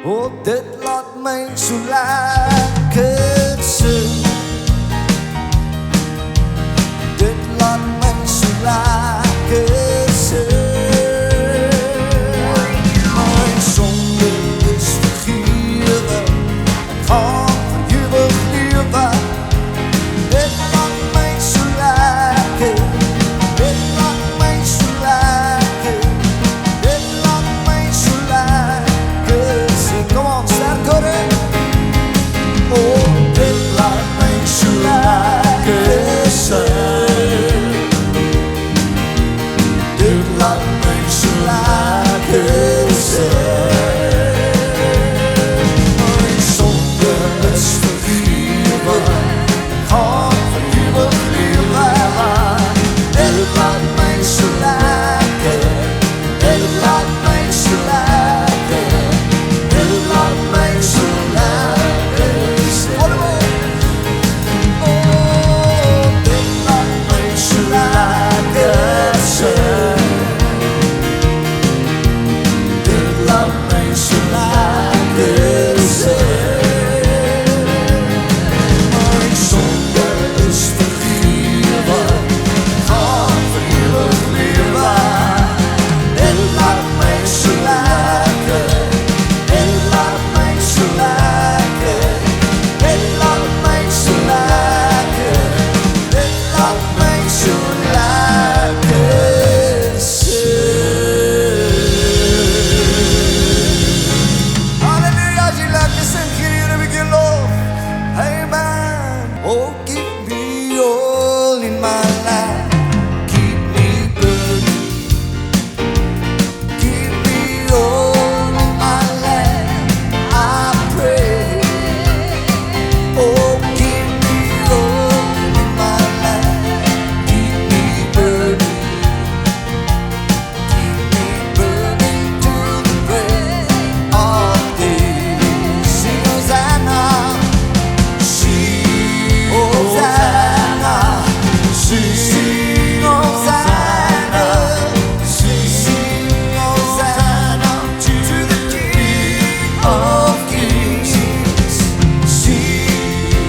Oh, dit laat my so lekker sing. Dit laat my so lekker sing. My sonde is vergewe, ek gaan vir ewig lewe. Dit laat my so lekker, dit laat my so lekker, dit laat my so lekker sing. Kom on, sterker in. Oh, dit laat my so lekker sing. Dit laat my so lekker sing. My sonde is vergewe, ek gaan vir ewig lewe. Dit laat my so lekker, dit laat my so lekker, dit laat my so lekker sing. Oh, dit laat my so lekker sing. Dit laat my so lekker sing. My sonde is vergewe, ek gaan vir ewig lewe. Dit laat my so lekker, dit laat my so lekker, dit laat my so lekker, dit laat my so lekker sing. Hallelujah, as you like to sing, gee die Here 'n bietjie lof. Amen. Oh, keep me all in my life, keep me burning, keep me all in my life, I pray. Oh, keep me all in my life, keep me burning, to the break of day. Sing Hosanna, sing Hosanna, sing Hosanna, sing Hosanna to the King of Kings. Sing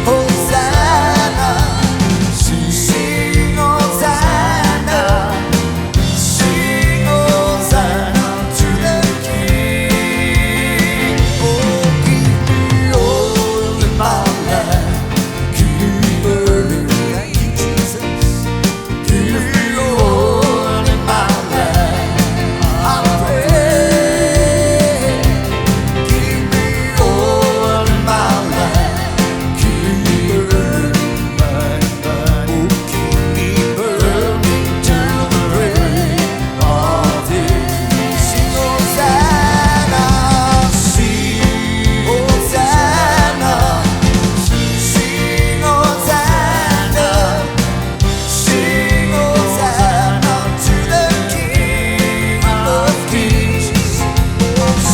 Hosanna, sing Hosanna, sing Hosanna to the King. Oh, keep me all in my life, keep me burning. Thank you, Jesus. Keep me all in my life, I pray. Keep me all in my life, keep me burning, burning, burning. Oh, keep me burning till the break of day. Sing Hosanna, sing Hosanna, sing Hosanna, sing Hosanna to the King of Kings.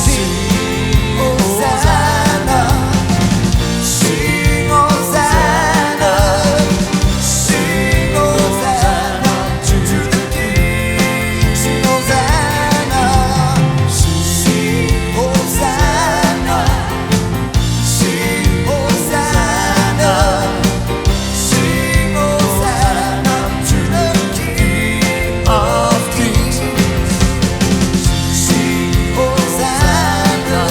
Sing Hosanna, sing Hosanna, sing Hosanna to the King. Sing Hosanna, sing Hosanna, sing Hosanna, sing Hosanna to the King of Kings. Sing Hosanna,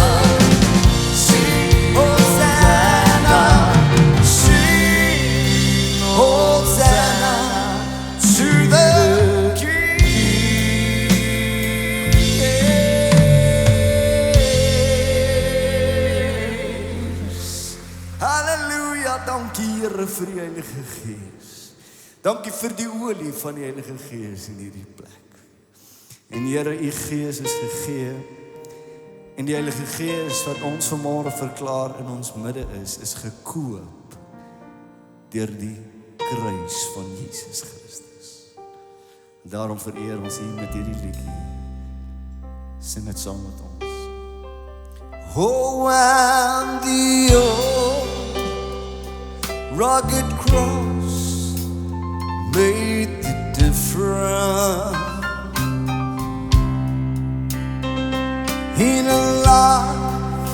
sing Hosanna, sing Hosanna to the King. Halleluja, dankie Here vir die Heilige Gees. Dankie vir die olie van die Heilige Gees in hierdie plek. En Here, u Gees is gegee. En die Heilige Gees wat ons vanmôre verklaar in ons midde is gekoop deur die kruis van Jesus Christus. Daarom vereer ons u met hierdie liedjie. Sing dit saam met ons. Oh, and the old rugged cross made the difference in a life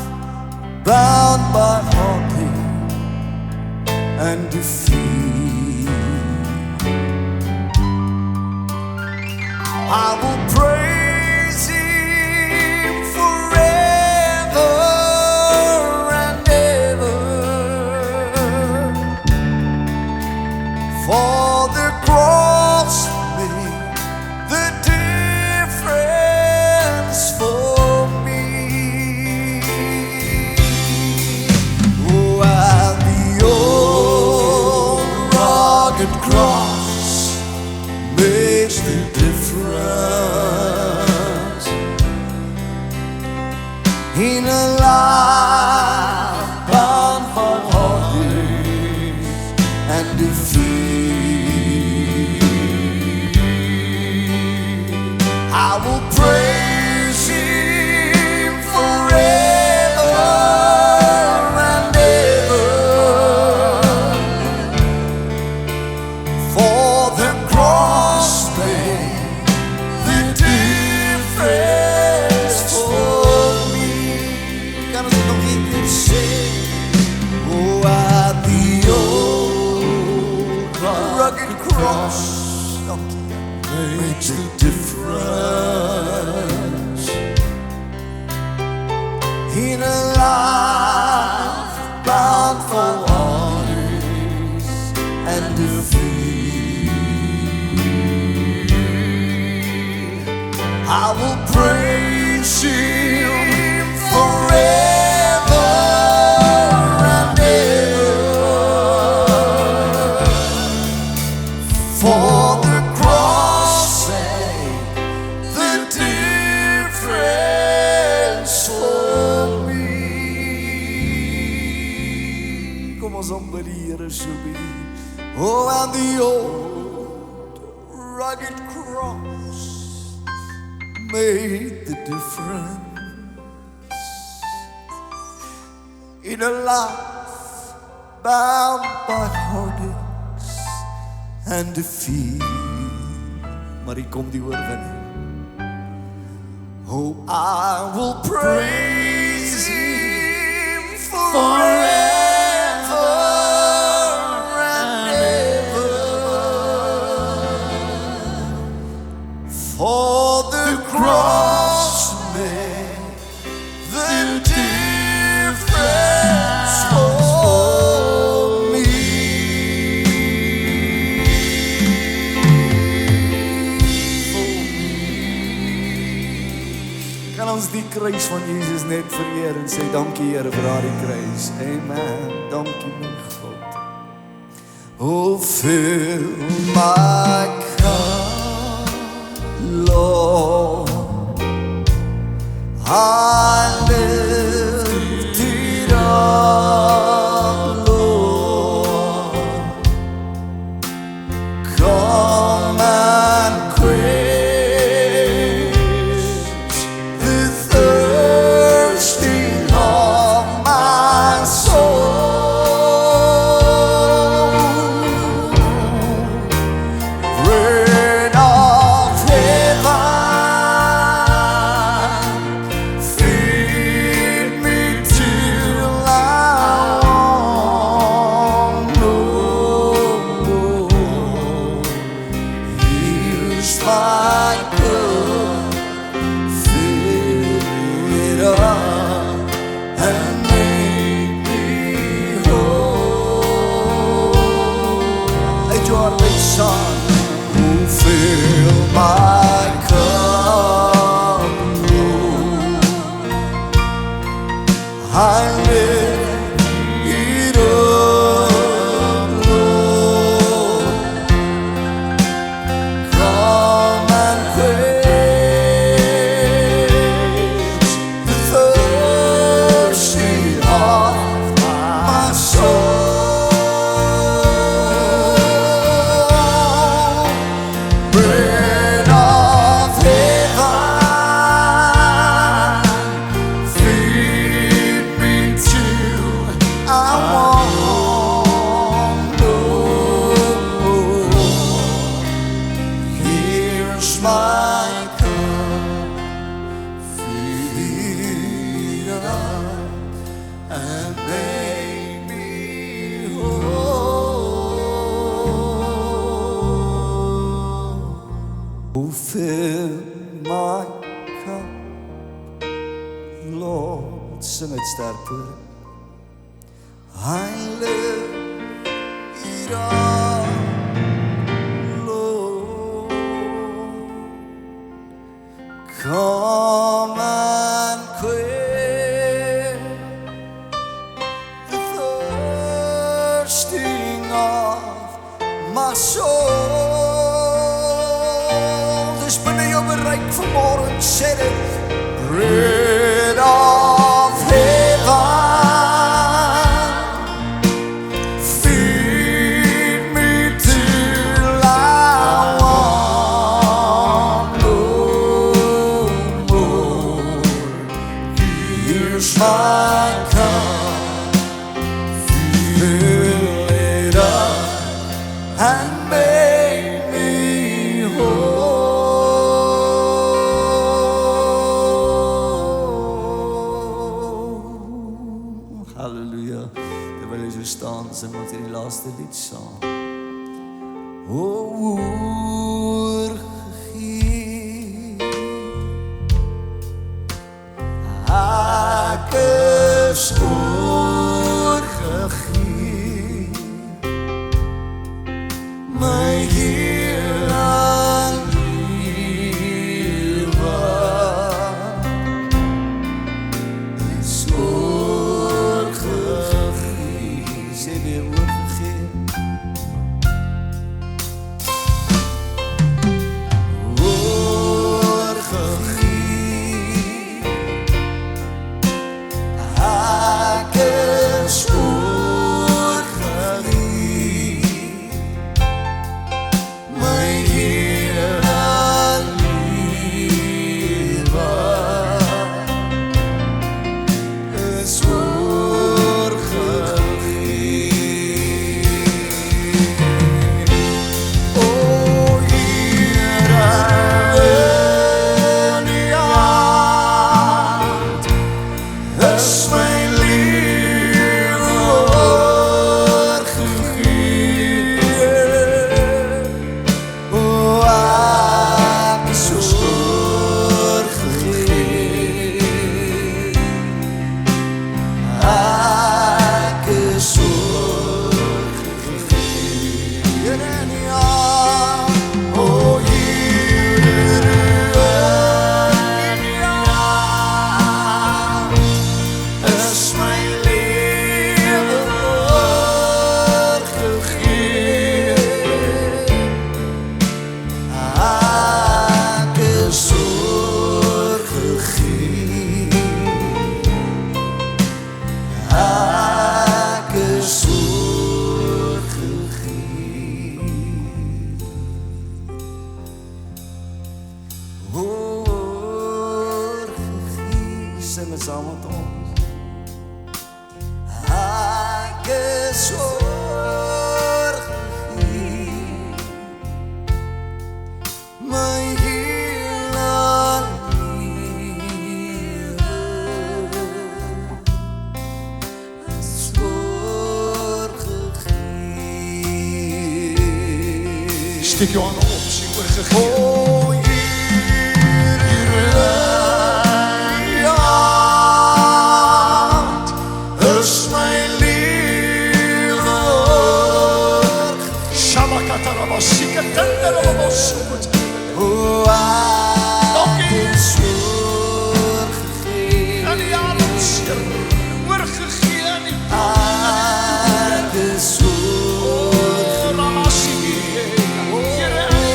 in a life bound for waters and the free. I will praise Him forever and ever, for the cross made the difference for me. Kom ons aanbid die Here so bietjie. Oh, and the old rugged cross made the difference in a life bound by heartaches and defeat. Maar hier kom die oorwinning. Oh, I will praise Him forever and ever, for the cross made the difference for me. Kan ons die kruis van Jesus net vereer en sê dankie Here vir daardie kruis. Amen. Dankie my God. Oh, fill my cup, Lord. I lift it up, Lord. Come and quench the thirsting of my soul. Bread of heaven, feed me till I want no more. Here's my cup, fill it up and make me whole. Let your heart be sung. Oh, fill my cup, Lord. I lift it up, Lord. Come and quench the thirsting of my soul. Bread of heaven, feed me till I want no more. Here's my cup, fill it up and make me whole. Oh, fill my cup, Lord. Sing it sterker. I lift it up, Lord. Come and quench the thirsting of my soul. Dis binne jou bereik vanmôre, sê dit. Bread of heaven, feed me till I want no more. Here's my cup, fill it up and make me whole. Halleluja. Terwyl jy so staan, sing ons hierdie laaste lied saam. O oorgegee, ek sorg gegee, my hele lewe, sorg gegee. Steek jou hande op, sê oorgegee. O Here, is my lewe oorgegee. Shabakatarabasika tenderabasukut. O ek is oorgegee, En die arms, Here, oorgegee aan die ek is oorgegee. Ramasiki. Here, en die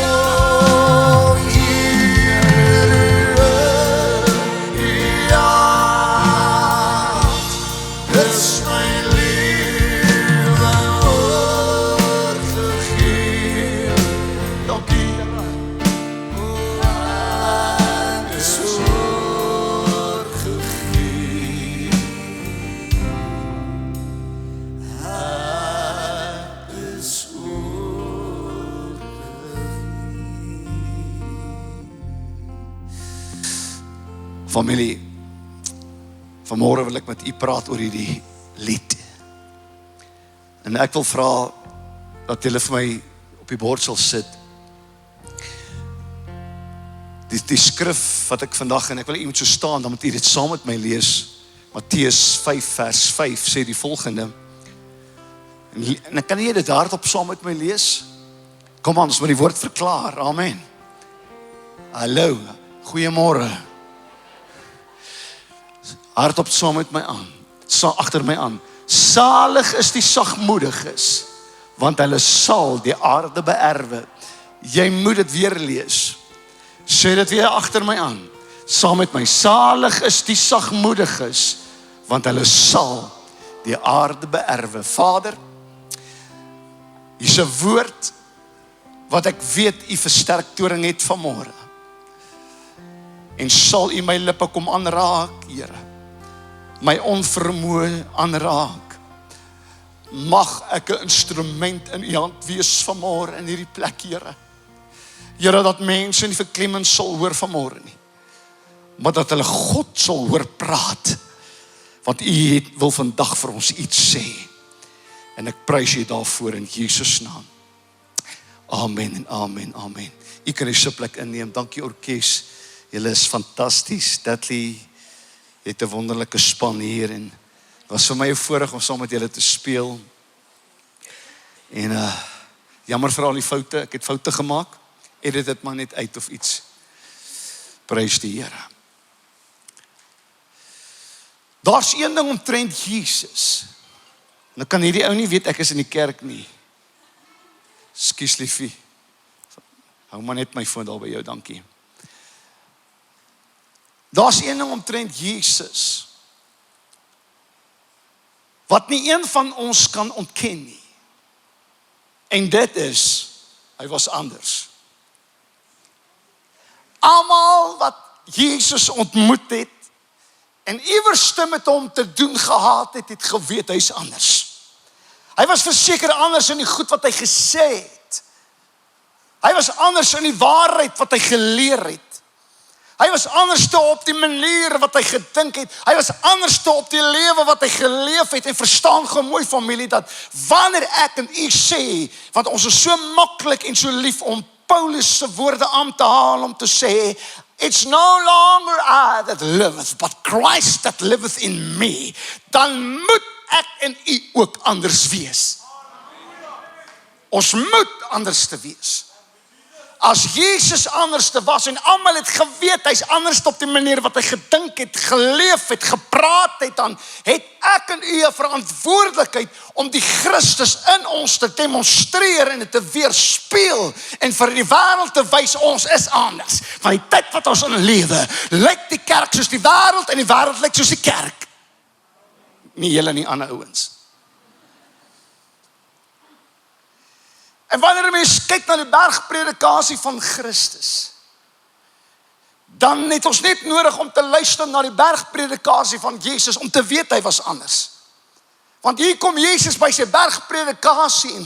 familie, vanmôre wil ek met u praat oor hierdie lied. En ek wil vra dat julle vir my op die bord sal sit. Die skrif wat ek vandag, en ek wil iemand so staan, dan moet u dit saam met my lees. Matteus 5 vers 5 sê die volgende. En kan jy dit hardop saam met my lees? Kom aan, ons moet die woord verklaar. Amen. Hallo, goeiemôre. Hardop saam met my aan, agter my aan. Salig is die sagmoediges, want hulle sal die aarde beerwe. Jy moet dit weer lees. Sê dit weer agter my aan, saam met my. Salig is die sagmoediges, want hulle sal die aarde beerwe. Vader, hier's 'n woord wat ek weet u versterktoring het vanmôre. En sal u my lippe kom aanraak, Here. My onvermoë aanraak. Mag ek 'n instrument in u hand wees vanmôre in hierdie plek, Here. Here, dat mense nie verklemmend sal hoor vanmôre nie, maar dat hulle God sal hoor praat, want u wil vandag vir ons iets sê. En ek prys u daarvoor in Jesus naam. Amen en amen, amen. U kan die sitplek inneem. Dankie orkes. Julle is fantasties. Dudley het 'n wonderlike span hier en het was vir my 'n voorreg om saam met julle te speel. En jammer vir al die foute. Ek het foute gemaak. Edit dit maar net uit of iets. Prys die Here. Daar's een ding omtrent Jesus. Nou kan hierdie ou nie weet ek is in die kerk nie. Skus liefie. Hou maar net my foon daar by jou, dankie. Daar's een ding omtrent Jesus wat nie een van ons kan ontken nie. En dit is, hy was anders. Almal wat Jesus ontmoet het en iewerste met hom te doen gehad het, het geweet hy's anders. Hy was verseker anders in die goed wat hy gesê het. Hy was anders in die waarheid wat hy geleer het. Hy was anders op die manier wat hy gedink het. Hy was anders op die lewe wat hy geleef het. En verstaan gou mooi familie, dat wanneer ek en u sê, want ons is so maklik en so lief om Paulus se woorde aan te haal om te sê, it's no longer I that liveth, but Christ that liveth in me. Dan moet ek en u ook anders wees. Ons moet anders te wees. As Jesus anders te was en almal het geweet hy's anders op die manier wat hy gedink het, geleef het, gepraat het, dan het ek en u 'n verantwoordelikheid om die Christus in ons te demonstreer en dit te weerspieël en vir die wêreld te wys ons is anders. Van die tyd wat ons in lewe, lyk die kerk soos die wêreld en die wêreld lyk soos die kerk. Nie julle nie, ander ouens. En wanneer mens kyk na die bergpredikasie van Christus, dan het ons net nodig om te luister na die bergpredikasie van Jesus om te weet hy was anders. Want hier kom Jesus by sy bergpredikasie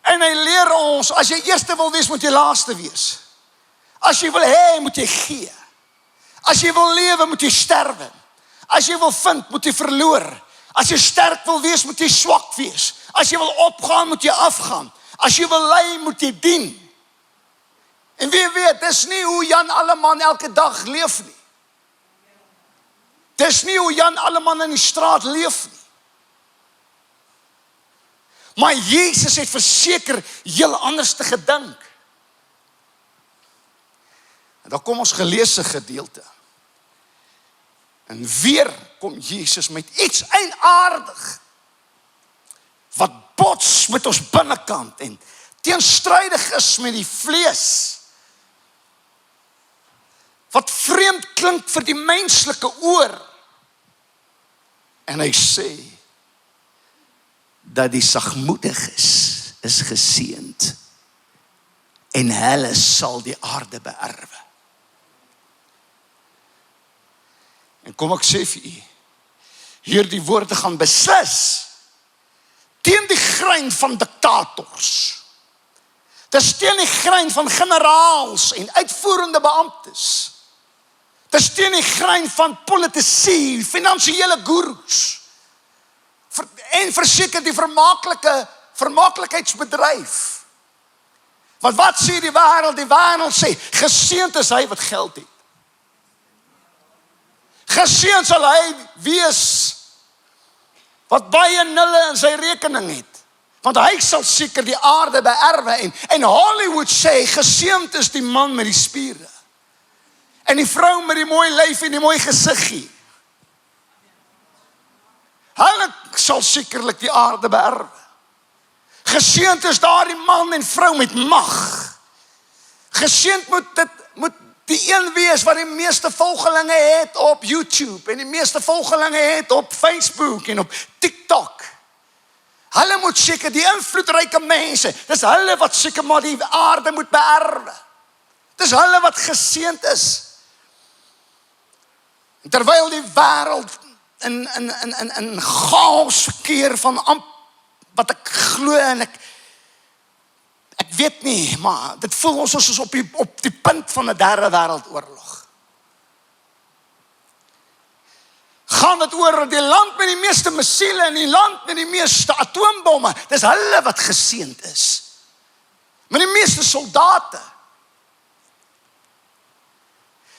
en hy leer ons, as jy eerste wil wees, moet jy laaste wees. As jy wil hê, moet jy gee. As jy wil lewe, moet jy sterwe. As jy wil vind, moet jy verloor. As jy sterk wil wees, moet jy swak wees. As jy wil opgaan, moet jy afgaan. As jy wil lei, moet jy dien. En wie weet, dis nie hoe Jan Alleman elke dag leef nie. Dis nie hoe Jan Alleman in die straat leef nie. Maar Jesus het verseker heel anders te gedink. En dan kom ons geleesde gedeelte. En weer kom Jesus met iets eienaardig wat bots met ons binnekant en teenstrydig is met die vlees. Wat vreemd klink vir die menslike oor. En hy sê dat die sagmoediges is geseënd en hulle sal die aarde beerwe. En kom ek sê vir u, hierdie woorde gaan beslis teen die grein van diktators. Dis teen die grein van generaals en uitvoerende beamptes. Dis teen die grein van politici, finansiële goeroes. En verseker die vermaaklikheidsbedryf. Want wat sê die wêreld? Die wêreld sê, geseënd is hy wat geld het. Geseënd sal hy wees wat baie nulle in sy rekening het. Want hy sal seker die aarde beerwe. En Hollywood sê, geseënd is die man met die spiere. En die vrou met die mooi lyf en die mooi gesiggie. Hulle sal sekerlik die aarde beerwe. Geseënd is daardie man en vrou met mag. Geseënd moet die een wees wat die meeste volgelinge het op YouTube en die meeste volgelinge het op Facebook en op TikTok. Hulle moet seker die invloedryke mense, dis hulle wat seker maar die aarde moet beerwe. Dis hulle wat geseënd is. Terwyl die wêreld in chaos verkeer van wat ek glo en ek weet nie, maar dit voel ons is op die punt van 'n derde wêreldoorlog. Gaan dit oor die land met die meeste missiele en die land met die meeste atoombomme. Dis hulle wat geseënd is. Met die meeste soldate.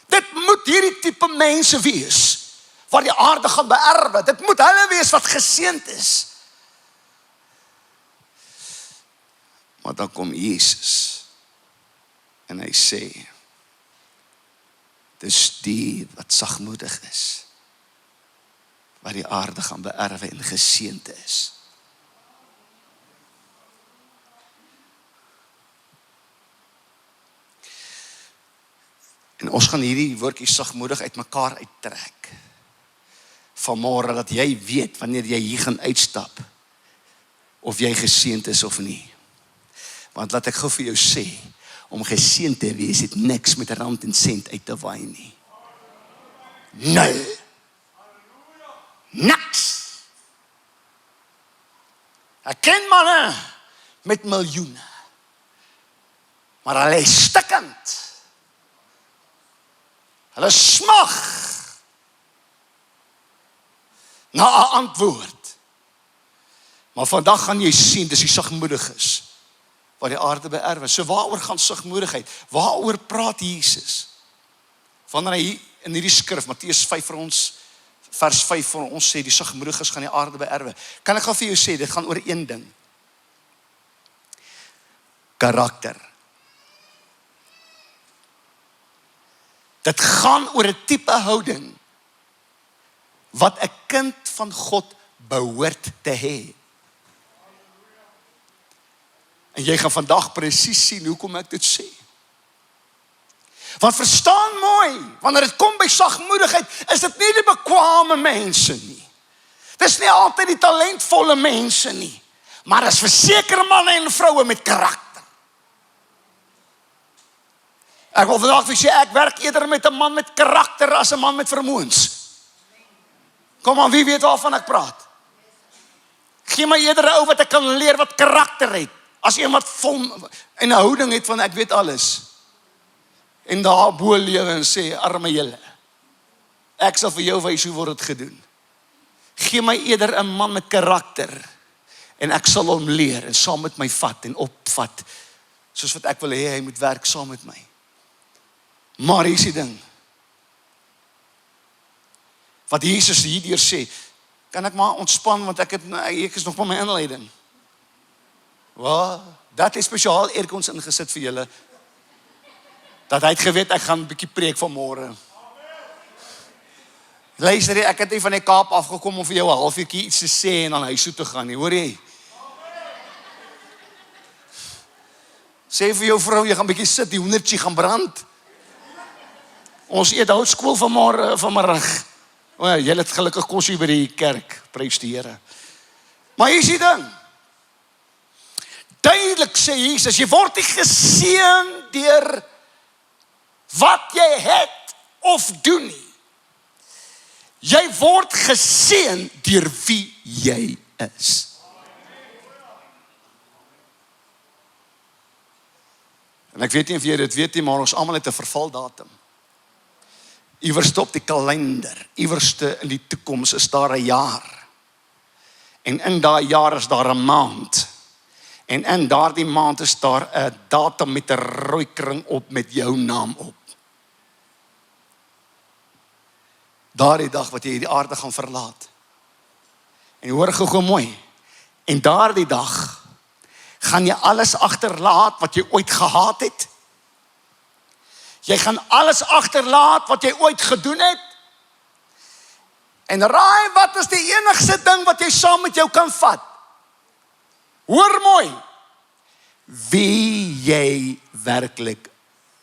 Dit moet hierdie tipe mense wees wat die aarde gaan beerwe. Dit moet hulle wees wat geseënd is. Maar dan kom Jesus en hy sê, dis die wat sagmoedig is, wat die aarde gaan beerwe en geseënd is. En ons gaan hierdie woordjie sagmoedig uit mekaar uittrek. Vanmôre dat jy weet wanneer jy hier gaan uitstap of jy geseënd is of nie. Want laat ek gou vir jou sê, om geseënd te wees het niks met rand en sent uit te waai nie. Nul. Niks. Ek ken manne met miljoene. Maar hulle is stikkend. Hulle smag na 'n antwoord. Maar vandag gaan jy sien, dis die sagmoediges wat die aarde beerwe. So waaroor gaan sagmoedigheid? Waaroor praat Jesus? Wanneer hy in hierdie skrif, Matteus 5 vir ons, vers 5 vir ons sê, die sagmoediges gaan die aarde beerwe. Kan ek gou vir jou sê, dit gaan oor een ding. Karakter. Dit gaan oor 'n tipe houding wat 'n kind van God behoort te hê. En jy gaan vandag presies sien hoekom ek dit sê. Want verstaan mooi, wanneer dit kom by sagmoedigheid, is dit nie die bekwame mense nie. Dis nie altyd die talentvolle mense nie, maar dis versekerde manne en vroue met karakter. Ek wil vandag vir sê, ek werk eerder met 'n man met karakter as 'n man met vermoëns. Kom aan, wie weet waarvan ek praat? Gee my eerder 'n ou wat ek kan leer wat karakter het, as een wat vol en 'n houding het van ek weet alles. En daar bo lewe en sê, arme julle, ek sal vir jou wys hoe word dit gedoen. Gee my eerder 'n man met karakter, en ek sal hom leer, en saam met my vat en opvat, soos wat ek wil hê, hy moet werk saam met my. Maar hier is die ding, wat Jesus hierdeur sê, kan ek maar ontspan, want ek is nog by my inleiding. Wel, dat is spesiaal Erkons ingesit vir julle, dat hy het geweet, ek gaan 'n bietjie preek vanmôre. Luister, ek het nie van die Kaap afgekom om vir jou 'n halfuurtjie iets te sê en dan huis toe te gaan nie, hoor jy? Sê vir jou vrou, jy gaan 'n bietjie sit, die hoendertjie gaan brand. Ons eet houtskool vanmiddag. O ja, jy het gelukkig kos hier by die kerk, prys die Here. Maar hier is die ding. Duidelik sê Jesus, jy word nie geseën deur wat jy het of doen nie. Jy word geseën deur wie jy is. En ek weet nie of jy dit weet nie, maar ons almal het 'n vervaldatum. Iewers op die kalender, iewerste in die toekoms is daar 'n jaar. En in daai jaar is daar 'n maand. En in daardie maand is daar 'n datum met 'n rooi kring op met jou naam op. Daardie dag wat jy hierdie aarde gaan verlaat. En hoor gou mooi. En daardie dag gaan jy alles agterlaat wat jy ooit gehaat het. Jy gaan alles agterlaat wat jy ooit gedoen het. En raai wat is die enigste ding wat jy saam met jou kan vat? Hoor mooi. Wie jy werklik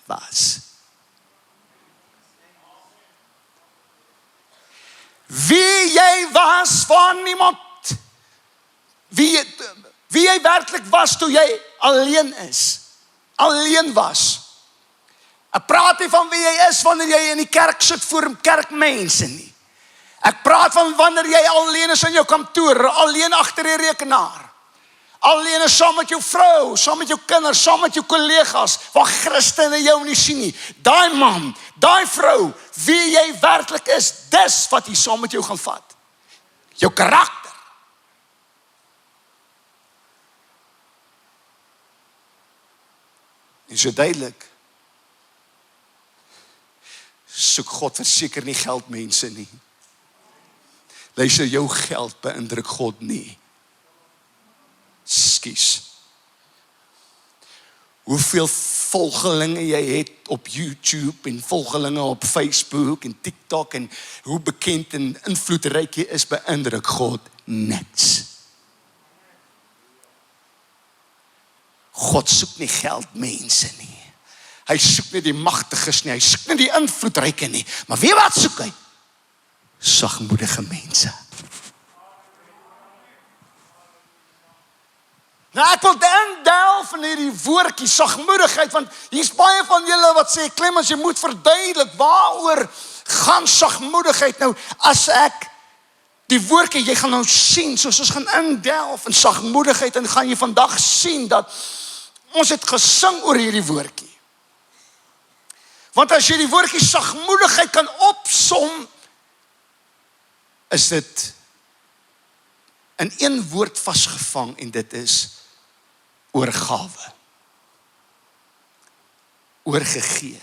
was. Wie jy was van niemand. Wie jy werklik was toe jy alleen is. Alleen was. Ek praat nie van wie jy is wanneer jy in die kerk sit voor kerkmense nie. Ek praat van wanneer jy alleen is in jou kantoor, alleen agter die rekenaar. Alleen is saam met jou vrou, saam met jou kinders, saam met jou kollegas, waar Christene jou nie sien nie. Daai man, daai vrou, wie jy werklik is, dis wat hy saam met jou gaan vat. Jou karakter. En so duidelik, soek God verseker nie geldmense nie. Luister, jou geld beïndruk God nie. Skus. Hoeveel volgelinge jy het op YouTube en volgelinge op Facebook en TikTok en hoe bekend en invloedryk jy is, beïndruk God niks. God soek nie geldmense nie. Hy soek nie die magtiges nie, hy soek nie die invloedryke nie. Maar weet wat soek hy? Sagmoedige mense. Nou ek wil indelf in hierdie woordjie sagmoedigheid, want hier's baie van julle wat sê, Clemens, jy moet verduidelik, waaroor gaan sagmoedigheid nou? As ek die woordjie, jy gaan nou sien, soos ons gaan indelf in sagmoedigheid, en gaan jy vandag sien dat ons het gesing oor hierdie woordjie. Want as jy die woordjie sagmoedigheid kan opsom, is dit in een woord vasgevang, en dit is oorgawe. Oorgegee.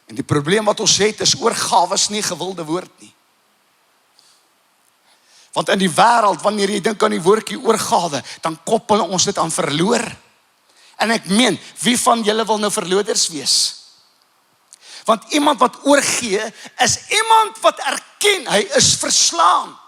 En die probleem wat ons het is, oorgawe is nie 'n gewilde woord nie. Want in die wêreld, wanneer jy dink aan die woordjie oorgawe, dan koppel ons dit aan verloor. En ek meen, wie van julle wil nou verloders wees? Want iemand wat oorgee, is iemand wat erken, hy is verslaan.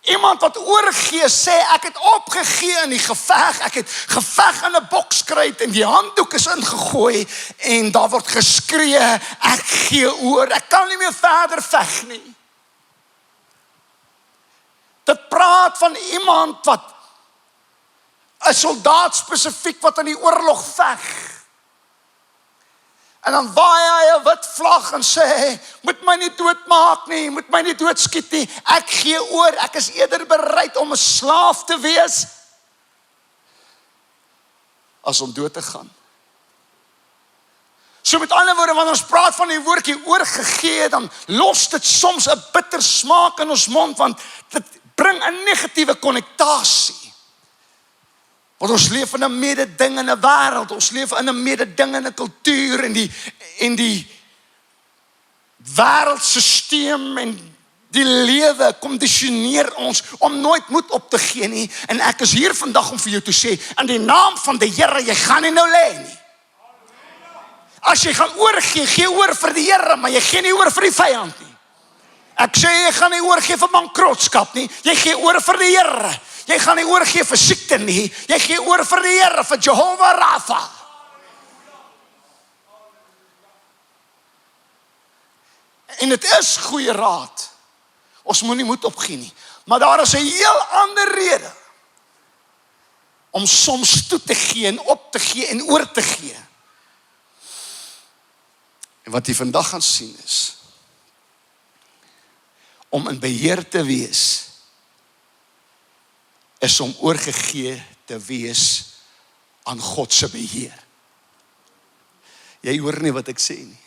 Iemand wat oorgee, sê, ek het opgegee in die geveg, ek het geveg in 'n bokskruit, en die handdoek is ingegooi, en daar word geskree, ek gee oor, ek kan nie meer verder veg nie. Dit praat van iemand wat, 'n soldaat spesifiek wat in die oorlog veg. En dan waai hy 'n wit vlag en sê, moet my nie doodmaak nie, moet my nie doodskiet nie. Ek gee oor, ek is eerder bereid om 'n slaaf te wees as om dood te gaan. So met ander woorde, wanneer ons praat van die woordjie oorgegee, dan los dit soms 'n bitter smaak in ons mond, want dit bring 'n negatiewe konnotasie. Want ons leef in 'n mededingende wêreld, ons leef in 'n mededingende kultuur en die wêreldstelsel en die lewe kondisioneer ons om nooit moed op te gee nie. En ek is hier vandag om vir jou te sê, in die naam van die Here, jy gaan nie nou lê nie. As jy gaan oorgee, gee oor vir die Here, maar jy gee nie oor vir die vyand nie. Ek sê jy gaan nie oorgee vir bankrotskap nie, jy gee oor vir die Here. Jy gaan nie oorgee vir siekte nie, jy gee oor vir die Here, vir Jehovah Rapha. En dit is goeie raad. Ons moet nie moed opgee nie, maar daar is 'n heel ander rede om soms toe te gee en op te gee en oor te gee. En wat jy vandag gaan sien is, om in beheer te wees, is om oorgegee te wees aan God se beheer. Jy hoor nie wat ek sê nie.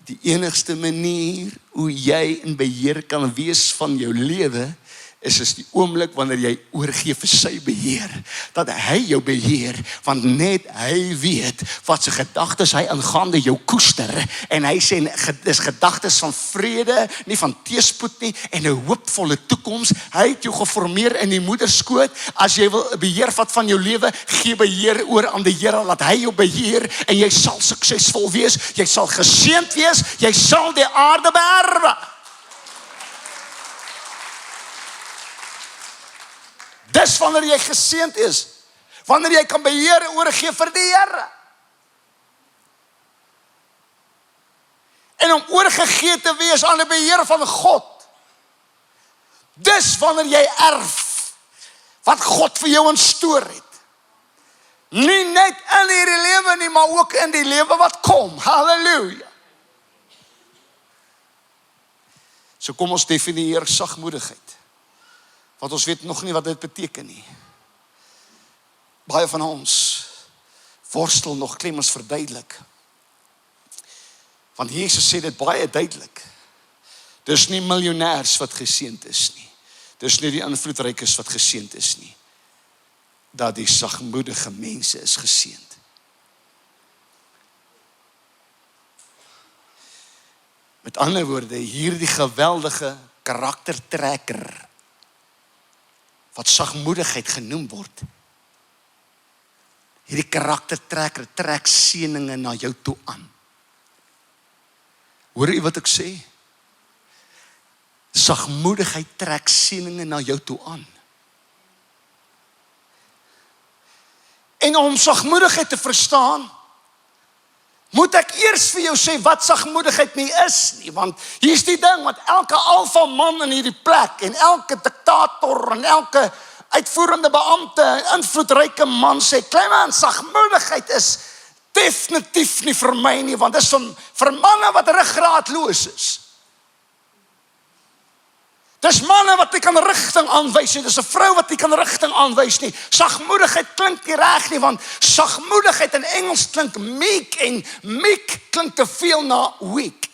Die enigste manier hoe jy in beheer kan wees van jou lewe, is die oomblik wanneer jy oorgee vir sy beheer, dat hy jou beheer, want net hy weet wat sy gedagtes hy aangaande jou koester, en hy sê, dis gedagtes van vrede, nie van teëspoed nie, en 'n hoopvolle toekoms. Hy het jou geformeer in die moederskoot. As jy wil beheer vat van jou lewe, gee beheer oor aan die Here, laat hy jou beheer, en jy sal suksesvol wees, jy sal geseënd wees, jy sal die aarde beerwe. Dis wanneer jy geseënd is, wanneer jy kan beheer en oorgee vir die Here. En om oorgegee te wees aan die beheer van God, dis wanneer jy erf wat God vir jou instoor het. Nie net in hierdie lewe nie, maar ook in die lewe wat kom. Halleluja. So kom ons definieer sagmoedigheid. Want ons weet nog nie wat dit beteken nie. Baie van ons worstel nog, klem ons verduidelik. Want Jesus sê dit baie duidelik. Dis nie miljonêers wat geseënd is nie. Dis nie die invloedrykes wat geseënd is nie. Dat die sagmoedige mense is geseënd. Met ander woorde, hierdie geweldige karaktertrekker wat sagmoedigheid genoem word. Hierdie karaktertrekker trek seëninge na jou toe aan. Hoor jy wat ek sê? Sagmoedigheid trek seëninge na jou toe aan. En om sagmoedigheid te verstaan, moet ek eers vir jou sê wat sagmoedigheid nie is nie, want hier's die ding, want elke alfa man in hierdie plek, en elke diktator, en elke uitvoerende beampte, invloedryke man sê, klein man, sagmoedigheid is definitief nie vir my nie, want dit is vir manne wat ruggraatloos is. Dis manne wat nie kan rigting aanwys nie, dis 'n vrou wat nie kan rigting aanwys nie. Sagmoedigheid klink nie reg nie, want sagmoedigheid in Engels klink meek, en meek klink te veel na weak.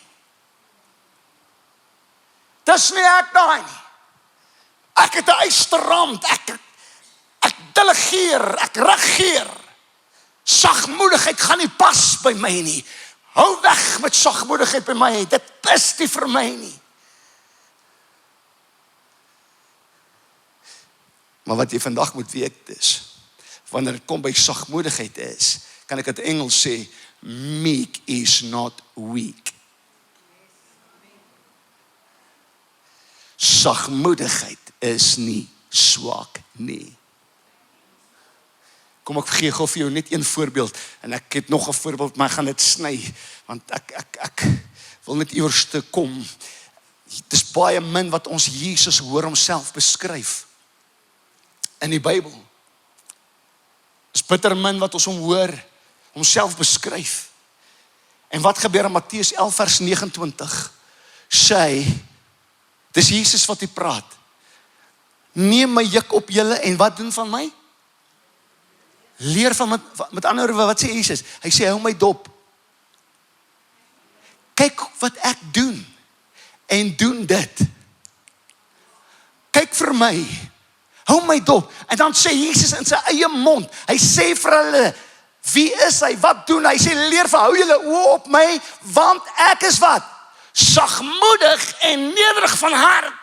Dis nie ek daai nie. Ek het 'n eysterrand, ek delegeer, ek regeer. Sagmoedigheid gaan nie pas by my nie. Hou weg met sagmoedigheid by my, dit is nie vir my nie. Maar wat jy vandag moet weet is, wanneer dit kom by sagmoedigheid is, kan ek het Engels sê, meek is not weak. Sagmoedigheid is nie swak nie. Kom ek gee gou vir jou net een voorbeeld, en ek het nog 'n voorbeeld, maar ek gaan dit sny, want ek wil net iewers te kom. Dis baie min wat ons Jesus hoor homself beskryf in die Bybel. Dis bitter min wat ons hom hoor homself beskryf. En wat gebeur in Matteus 11 vers 29? Sê, dis Jesus wat hy praat. Neem my juk op julle en wat doen van my? Leer van met ander woorde, wat sê Jesus? Hy sê, hou my dop. Kyk wat ek doen. En doen dit. Kyk vir my. Hou my dop. En dan sê Jesus in sy eie mond, hy sê vir hulle, wie is hy? Wat doen hy? Hy sê, leer van, hou julle oë op my, want ek is wat? Sagmoedig en nederig van hart.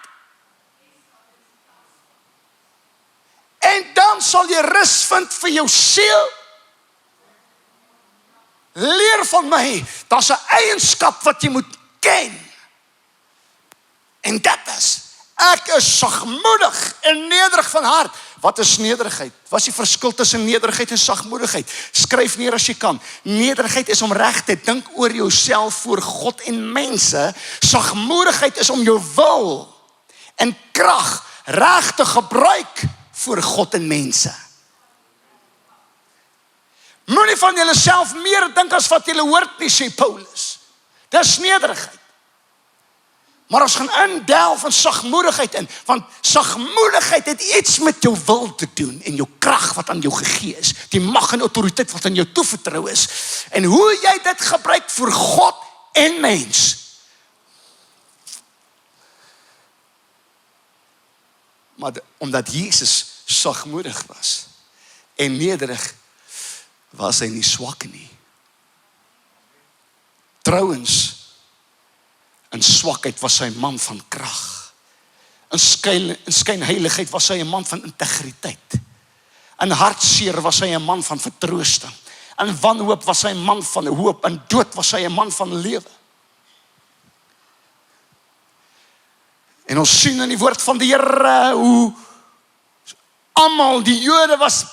En dan sal jy rus vind vir jou siel. Leer van my, daar's 'n eienskap wat jy moet ken. En dit is, ek is sagmoedig en nederig van hart. Wat is nederigheid? Wat is die verskil tussen nederigheid en sagmoedigheid? Skryf neer as jy kan. Nederigheid is om reg te dink oor jouself voor God en mense. Sagmoedigheid is om jou wil en krag reg te gebruik voor God en mense. Moenie van julleself meer dink as wat julle hoort nie, sê Paulus. Dis nederigheid. Maar ons gaan indelf in sagmoedigheid in, want sagmoedigheid het iets met jou wil te doen en jou krag wat aan jou gegee is, die mag en autoriteit wat aan jou toevertrou is, en hoe jy dit gebruik vir God en mens. Maar omdat Jesus sagmoedig was en nederig, was hy nie swak nie. Trouwens, in swakheid was hy 'n man van krag. In skynheiligheid was hy 'n man van integriteit. In hartseer was hy 'n man van vertroosting. In wanhoop was hy 'n man van hoop. In dood was hy 'n man van lewe. En ons sien in die woord van die Here hoe almal die Jode was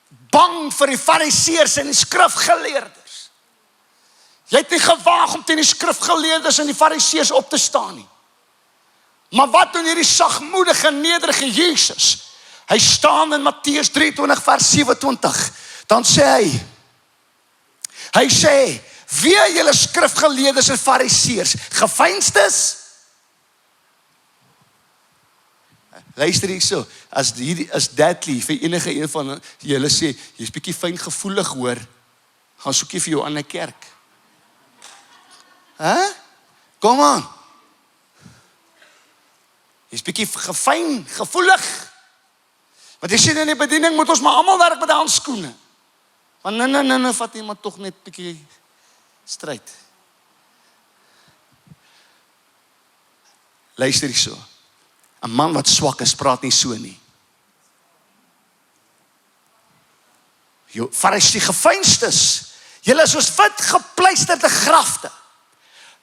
bang vir die Fariseërs en die skrifgeleerdes. Jy het nie gewaag om teen die skrifgeleerdes en die Fariseërs op te staan nie. Maar wat doen hierdie sagmoedige, nederige Jesus? Hy staan in Matteus 23 vers 27. Dan sê hy sê, wee julle skrifgeleerdes en Fariseërs, geveinstes. Luister hierso, as Dadley vir enige een van julle sê, jy's bietjie fyn gevoelig hoor, gaan soek jy vir jou 'n ander kerk. Kom aan. Jy's bietjie gefyn, gevoelig. Want jy sien in die bediening moet ons maar almal werk met handskoene. Want nee, vat iemand tog net bietjie stryd. Luister hierso. 'n man wat swak is, praat nie so nie. Jou Fariseë geveinstes. Julle is soos wit gepleisterde grafte.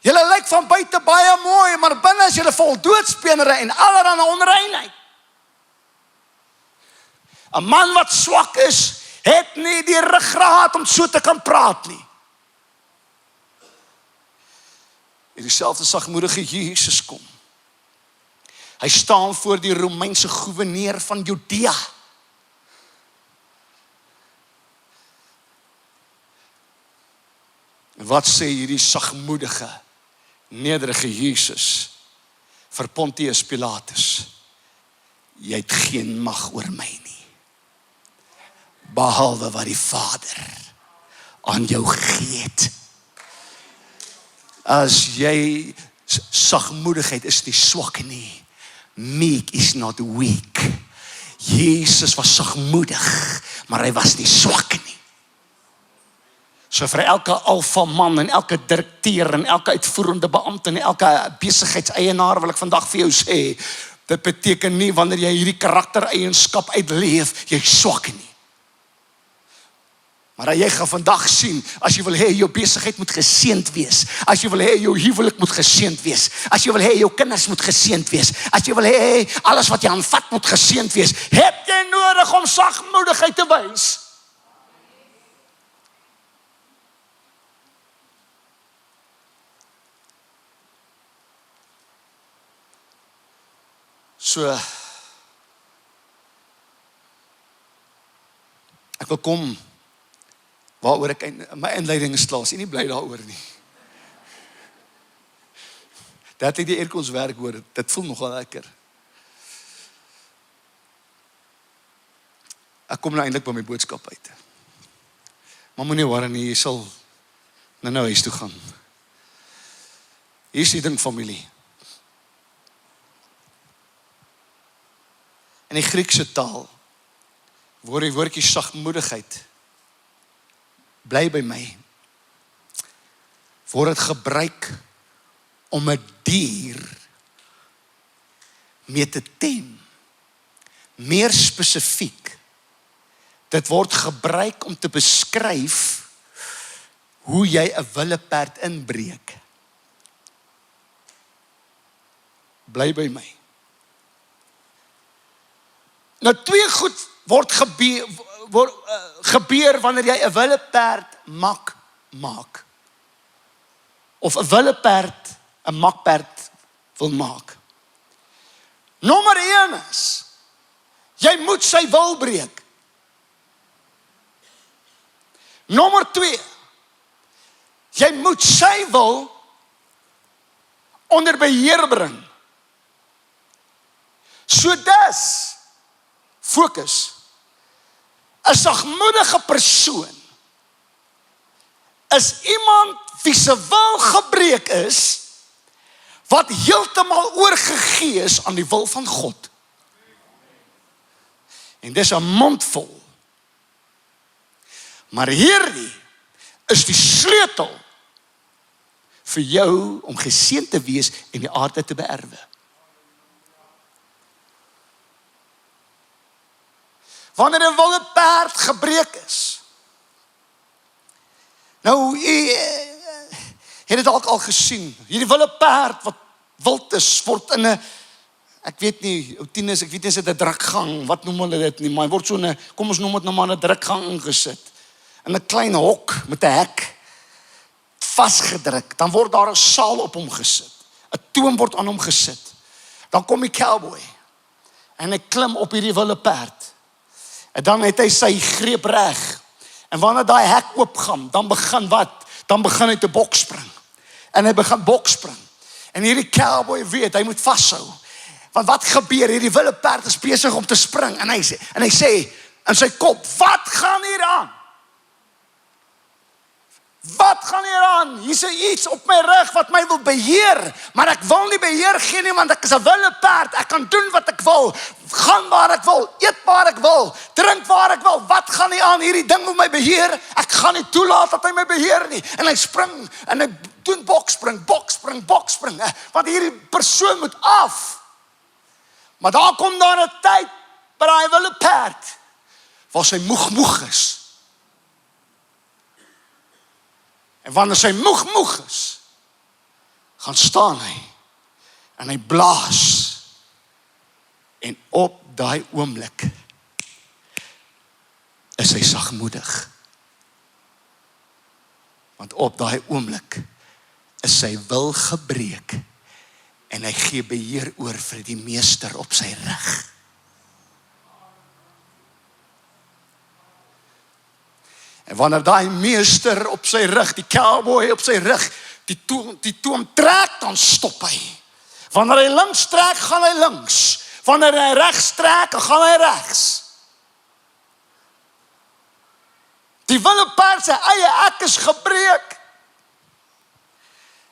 Julle lyk van buite baie mooi, maar binne is julle vol doodspeenere en allerlei onreinheid. 'n man wat swak is, het nie die ruggraat om so te kan praat nie. En dieselfde sagmoedige Jesus kom. Hy staan voor die Romeinse goewerneur van Judea. En wat sê hierdie sagmoedige, nederige Jesus vir Pontius Pilatus? Jy het geen mag oor my nie, behalwe wat die Vader aan jou gegee het. As jy sagmoedigheid is nie swak nie. Meek is not weak. Jesus was sagmoedig, maar hy was nie swak nie. So vir elke alfa man en elke direkteur en elke uitvoerende beampte en elke besigheidseienaar wil ek vandag vir jou sê, dit beteken nie wanneer jy hierdie karaktereienskap uitleef, jy swak nie. Maar jy gaan vandag sien, as jy wil hê jou besigheid moet geseënd wees, as jy wil hê jou huwelik moet geseënd wees, as jy wil hê jou kinders moet geseënd wees, as jy wil hê alles wat jy aanvat moet geseënd wees, het jy nodig om sagmoedigheid te wys. So, ek wil kom waaroor ek my inleiding is klaar, is nie bly daaroor nie. Dat het die aircons werk hoor, dit voel nogal lekker. Ek kom nou eintlik by my boodskap uit. Maar moenie worry nie, jy sal nou huis toe gaan. Hier is die ding, familie. In die Griekse taal word die woordjie sagmoedigheid, bly by my, word dit gebruik om 'n dier mee te tem. Meer spesifiek, dit word gebruik om te beskryf hoe jy 'n wilde perd inbreek. Bly by my. Nou twee goed word gebeur wanneer jy 'n wilde perd mak maak. Of 'n wilde perd 'n makperd wil maak. Nommer 1 is, jy moet sy wil breek. Nommer 2, jy moet sy wil onder beheer bring. So dis, fokus, 'n sagmoedige persoon is iemand wie se wil gebreek is, wat heeltemal oorgegee is aan die wil van God. En dis 'n mondvol. Maar hierdie is die sleutel vir jou om geseënd te wees en die aarde te beerwe. Wanneer 'n wilde perd gebreek is. Nou, jy het dit al gesien. Hierdie wilde perd wat wild is, word in 'n, ek weet nie, ou tieners, ek weet nie as dit 'n drukgang, wat noem hulle dit nie, maar hy word so 'n, kom ons noem dit nou maar 'n drukgang ingesit. In 'n klein hok met 'n hek vasgedruk. Dan word daar 'n saal op hom gesit. 'n Toom word aan hom gesit. Dan kom die cowboy en hy klim op hierdie wilde perd. En dan het hy sy greep reg. En wanneer daai hek oopgaan, dan begin wat? Dan begin hy te bokspring. En hy begin bokspring. En hierdie cowboy weet, hy moet vashou. Want wat gebeur? Hierdie wilde perd is besig om te spring. En hy sê in sy kop, wat gaan hier aan? Wat gaan hier aan? Hier's iets op my rug wat my wil beheer. Maar ek wil nie beheer gee nie, want ek is 'n wilde perd. Ek kan doen wat ek wil. Gaan waar ek wil. Eet waar ek wil. Drink waar ek wil. Wat gaan hier aan? Hierdie ding wil my beheer. Ek gaan nie toelaat dat hy my beheer nie. En hy spring en hy doen bokspring. Want hierdie persoon moet af. Maar daar kom daar 'n tyd by daai wilde perd waar sy moeg is. En wanneer sy moeg is, gaan staan hy en hy blaas. En op daai oomblik is hy sagmoedig. Want op daai oomblik is sy wil gebreek en hy gee beheer oor vir die meester op sy rug. En wanneer daai meester op sy rug, die cowboy op sy rug, die toom trek, dan stop hy. Wanneer hy links trek, gaan hy links. Wanneer hy regs trek, gaan hy regs. Die wilde perd sê, eie ek is gebreek.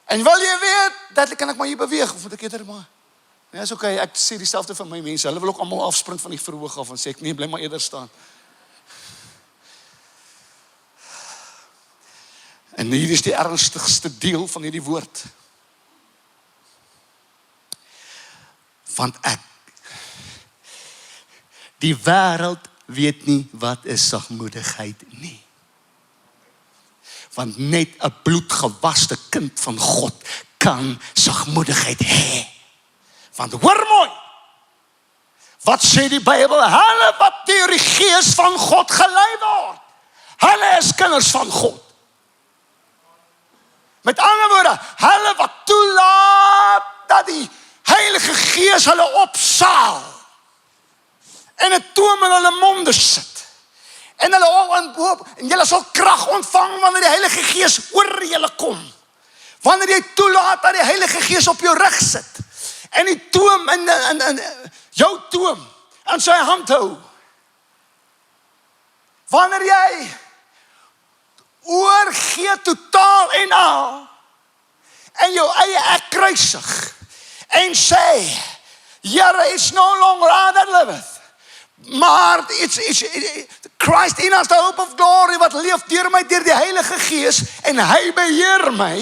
En wil jy weet, dat kan ek maar hier beweeg, of moet ek eerder maar? Nee, is okay, ek sê dieselfde van my mense, hulle wil ook almal afspring van die verhoog af, en sê ek, nee, bly maar eerder staan. En hier is die ernstigste deel van hierdie woord. Want die wêreld weet nie wat is sagmoedigheid nie. Want net 'n bloedgewaste kind van God kan sagmoedigheid hê. Want hoor mooi, wat sê die Bybel? Hulle wat deur die Gees van God gelei word, hulle is kinders van God. Met ander woorde, hulle wat toelaat dat die Heilige Gees hulle opsaal en 'n toom in hulle monde sit En hulle al in hoop, en julle sal krag ontvang wanneer die Heilige Gees oor julle kom. Wanneer jy toelaat dat die Heilige Gees op jou rug sit. En die toom in jou toom in sy hand hou. Wanneer jy oorgee totaal en al en jou eie ek kruisig en sê, Here, it's no longer I that liveth, maar it's Christ in us, the hope of glory, wat leef deur my, deur die Heilige Gees, en hy beheer my,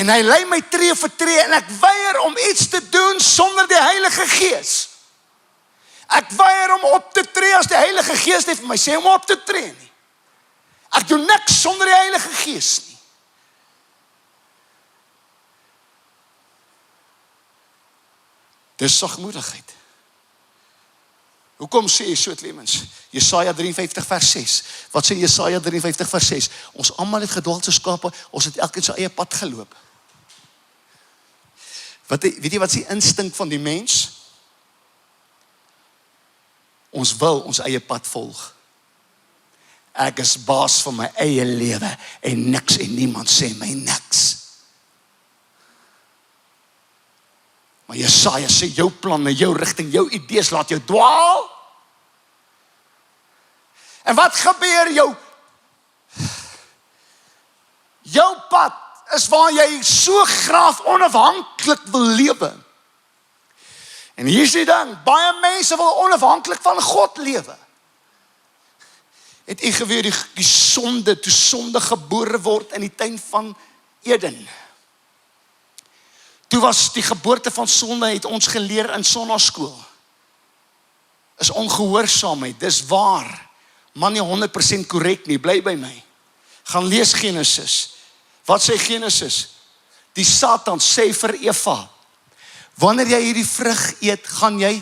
en hy lei my tree vir tree, en ek weier om iets te doen sonder die Heilige Gees. Ek weier om op te tree as die Heilige Gees nie vir my sê om op te tree nie. Ek doen niks sonder die Heilige Gees nie. Dis sagmoedigheid. Hoekom sê jy so, Clemens? Jesaja 53 vers 6. Wat sê Jesaja 53 vers 6? Ons almal het gedwaal soos skape, ons het elkeen sy eie pad geloop. Weet jy wat is die instink van die mens? Ons wil ons eie pad volg. Ek is baas van my eie lewe en niks en niemand sê my niks. Maar Jesaja sê jou planne, jou rigting, jou idees laat jou dwaal. En wat gebeur jou pad is waar jy so graag onafhanklik wil lewe. En hier is die ding, baie mense wil onafhanklik van God lewe. Het jy geweet die sonde, toe sonde gebore word in die tuin van Eden. Toe was die geboorte van sonde, het ons geleer in sonnaskool. Is ongehoorsaamheid, dis waar. Maar nie 100% korrek nie, bly by my. Gaan lees Genesis. Wat sê Genesis? Die Satan sê vir Eva, wanneer jy hierdie vrug eet, gaan jy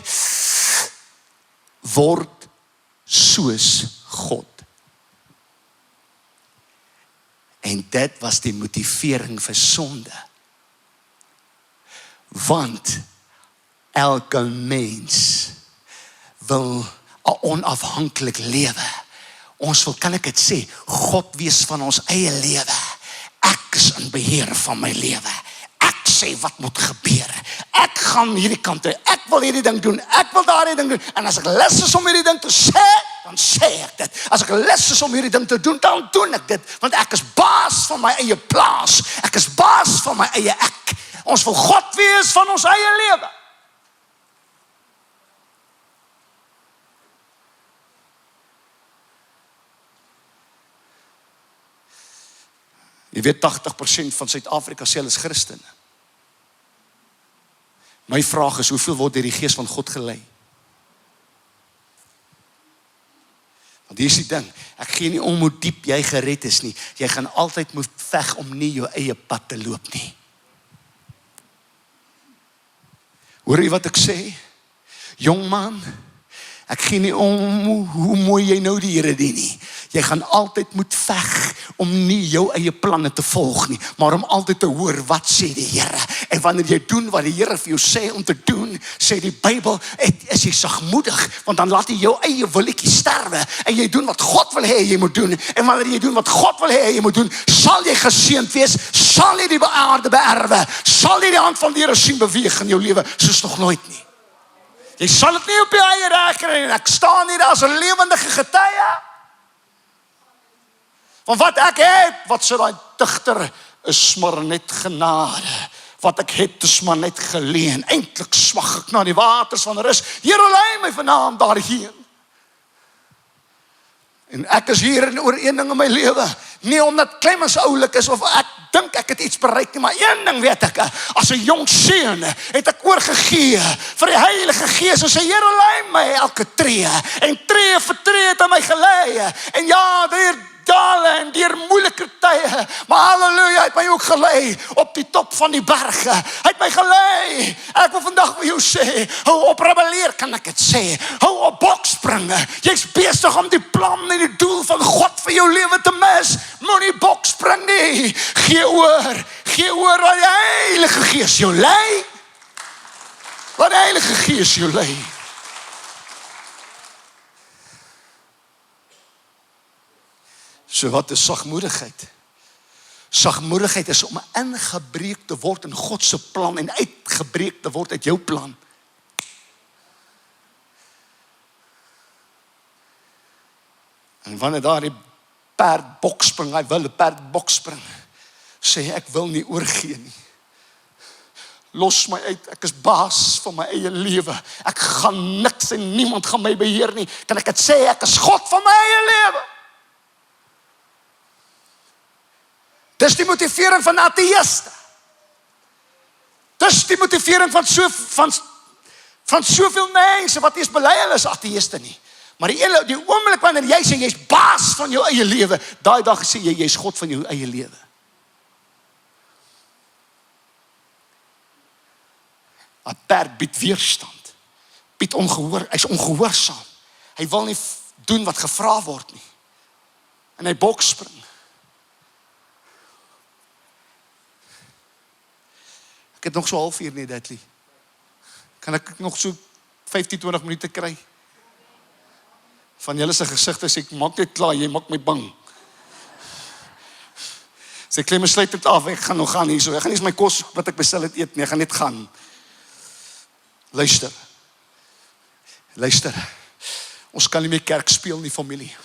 word soos God. En dit was die motivering vir sonde. Want elke mens wil onafhanklik lewe. Ons wil, kan ek dit sê, God wees van ons eie lewe. Ek is in beheer van my lewe. Ek sê wat moet gebeur. Ek gaan hierdie kant toe. Ek wil hierdie ding doen. Ek wil daardie ding doen. En as ek lus is om hierdie ding te sê, dan sê ek dit. As ek lus is om hierdie ding te doen, dan doen ek dit. Want ek is baas van my eie plaas. Ek is baas van my eie ek. Ons wil God wees van ons eie lewe. Jy weet 80% van Suid-Afrika sê hulle is Christene. My vraag is, hoeveel word deur die Gees van God gelei? Want hier is die ding, ek gee nie om hoe diep jy gered is nie. Jy gaan altyd moet veg om nie jou eie pad te loop nie. Hoor jy wat ek sê? Jong man, ek gee nie om hoe mooi jy nou die Here dien nie. Jy gaan altyd moet veg om nie jou eie planne te volg nie, maar om altyd te hoor wat sê die Here. En wanneer jy doen wat die Here vir jou sê om te doen, sê die Bybel, is jy sagmoedig, want dan laat jy jou eie willetjie sterwe en jy doen wat God wil hê jy moet doen. En wanneer jy doen wat God wil hê jy moet doen, sal jy geseënd wees, sal jy die aarde beerwe, sal jy die hand van die Here sien beweeg in jou lewe soos nog nooit nie. Jy sal dit nie op jou eie reg kry en ek staan hier as 'n lewendige getuie. Want wat ek het, wat sê daai digter, is maar net genade. Wat ek het is maar net geleen. Eintlik smag ek na die waters van rus. Here, lei my vanaand daarheen. En ek is hier in oor een ding in my lewe. Nie omdat Clemens oulik is of ek dink ek het iets bereik nie, maar een ding weet ek, as 'n jong seun het ek oorgegee vir die Heilige Gees en sê, Here, lei my elke tree. En tree vir tree het hy my gelei. En ja, deur dale en deur moeilike tye, maar halleluja, hy het my ook gelei op die top van die berge. Hy het my gelei. Ek wil vandag vir jou sê, hou op rebelleer, kan ek dit sê. Hou op bokspringe. Jy's besig om die plan en die doel van God vir jou lewe te mis. Moenie bokspring nie. Gee oor wat die Heilige Gees jou lei. Wat die Heilige Gees jou lei. So wat is sagmoedigheid? Sagmoedigheid is om ingebreek te word in God se plan en uitgebreek te word uit jou plan. En wanneer daar die perd bokspring, hy wil 'n perd bokspring, sê hy, ek wil nie oorgee nie. Los my uit, ek is baas van my eie lewe. Ek gaan niks en niemand gaan my beheer nie. Kan ek dit sê, ek is God van my eie lewe. Dis die motivering van ateïste. Dis die motivering van soveel mense wat eers bely hulle is ateïste nie. Maar die oomblik wanneer jy sê jy's baas van jou eie lewe, daai dag sê jy jy's God van jou eie lewe. Maar perd bied weerstand. Hy's ongehoorsaam. Hy wil nie doen wat gevra word nie. En hy bokspring. Ek het nog so 0:30 nie, Dudley. Kan ek nog so 15-20 minute kry? Van julle se gesigte sê ek maak net klaar, jy maak my bang. Sê ek klim sluit dit af, ek gaan nog gaan hierso. Ek gaan nie eens my kos wat ek bestel het eet nie, ek gaan net gaan. Luister. Ons kan nie meer kerk speel nie, familie.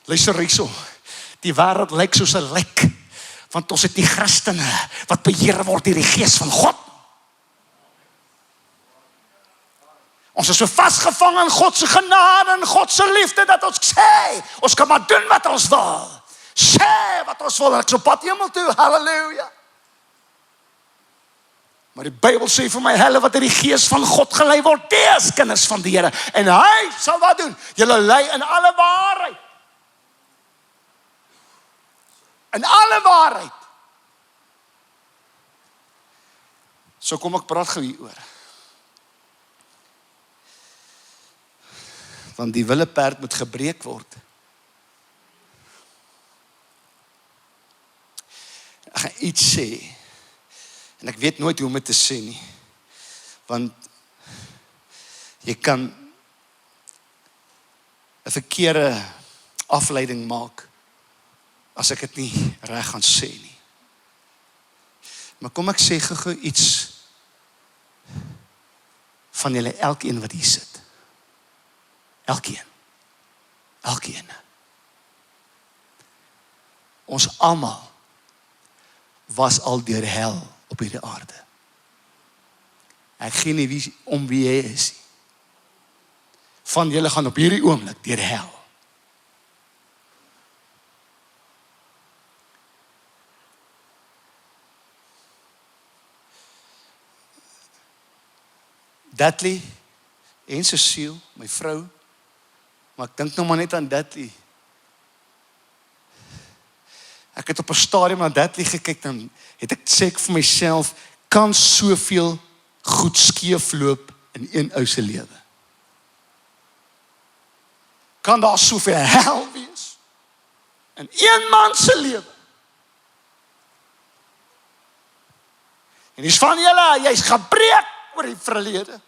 Luister hierso. Die wêreld lyk soos 'n lijk, want ons het nie Christene wat beheer word deur die Gees van God. Ons is so vasgevang in God se genade en God se liefde dat ons sê, ons kan maar doen wat ons wil. Sê wat ons wil, ek is op pad hemel toe, halleluja. Maar die Bybel sê vir my, hulle wat deur die Gees van God gelei word, die is kinders van die Here. En hy sal wat doen? Julle lei in alle waarheid. In alle waarheid. So kom ek praat gou hieroor. Want die wille perd moet gebreek word. Ek gaan iets sê. En ek weet nooit hoe om dit te sê nie. Want jy kan 'n verkeerde afleiding maak as ek dit nie reg gaan sê nie. Maar kom ek sê gou iets van julle elkeen wat hier sit. Elkeen. Ons almal was al deur hel op hierdie aarde. Ek gee nie om wie jy is nie. Van julle gaan op hierdie oomblik deur hel. Dudley en Cecile, my vrou, maar ek dink nou maar net aan Dudley. Ek het op 'n stadium na Dudley gekyk, dan het ek sê ek vir myself, kan soveel goed skeefloop in een ou se lewe? Kan daar soveel hel wees in een man se lewe? En dis van julle, jy's gebreek oor die verlede.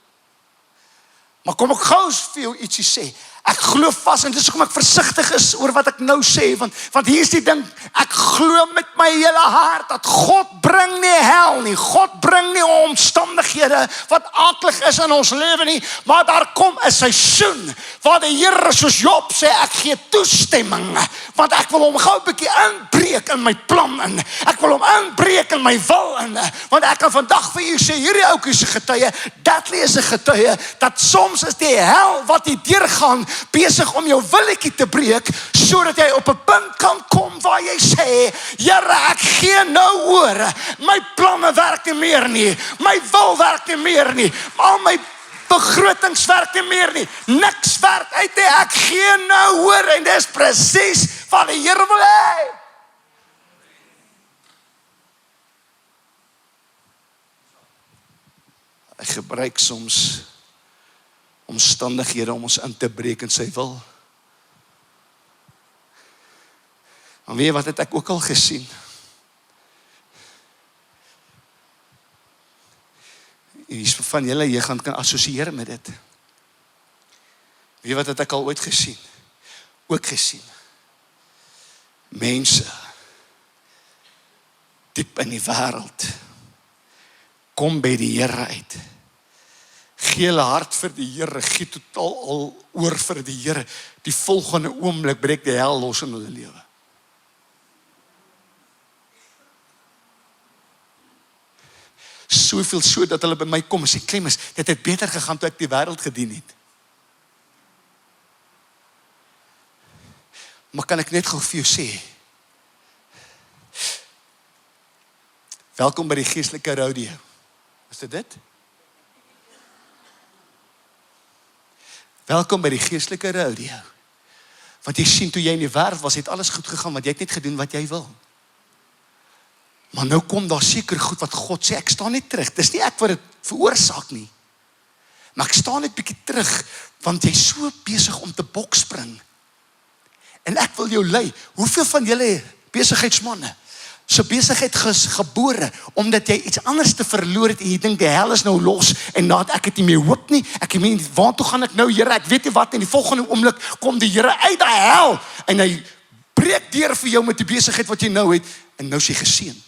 Maar kom ek gou vir jou ietsie sê. Ek glo vas, en dis hoekom ek versigtig is oor wat ek nou sê, want hier is die ding, ek glo met my hele hart, dat God bring nie hel nie, God bring nie omstandighede wat aklig is in ons lewe nie, maar daar kom 'n seisoen, waar die Here soos Job sê, ek gee toestemming, want ek wil hom gou 'n bietjie inbreek in my plan in, ek wil hom inbreek in my wil in, want ek kan vandag vir u sê, hierdie oukie se getuie, Dudley is 'n getuie, dat soms is die hel wat jy deurgaan, besig om jou willetjie te breek, sodat jy op 'n punt kan kom waar jy sê, Here, ek gee nou oor, my planne werk nie meer nie, my wil werk nie meer nie, al my begrotings werk nie meer nie, niks werk uit nie, ek gee nou oor, en dis presies wat die Here wil hê. Hy gebruik soms omstandighede om ons in te breek in sy wil. Maar weet jy wat het ek ook al gesien? En die van julle, jy gaan kan assosieer met dit. Weet jy wat het ek al ooit gesien? Ook gesien. mense diep in die wêreld kom by die Here uit. Gee hulle hart vir die Here, gee totaal al oor vir die Here. Die volgende oomblik breek die hel los in hulle lewe. Soveel so dat hulle by my kom en sê, Clemens, dit het beter gegaan toe ek die wêreld gedien het. Maar kan ek net gou vir jou sê, welkom by die geestelike rodeo. Is dit? Welkom by die geestelike rodeo. Want jy sien, toe jy in die wêreld was, het alles goed gegaan, want jy het net gedoen wat jy wil. Maar nou kom daar seker goed wat God sê, ek staan net terug. Dis nie ek wat dit veroorsaak nie. Maar ek staan net bietjie terug, want jy's so besig om te bokspring. En ek wil jou lei, hoeveel van julle besigheidsmanne, so besigheid gebore, omdat jy iets anders te verloor het, en jy dink die hel is nou los, en nadat ek het nie meer hoop nie, ek meen, waartoe gaan ek nou, Here, ek weet nie wat, en die volgende oomblik kom die Here uit die hel, en hy breek deur vir jou met die besigheid wat jy nou het, en nou is jy geseënd.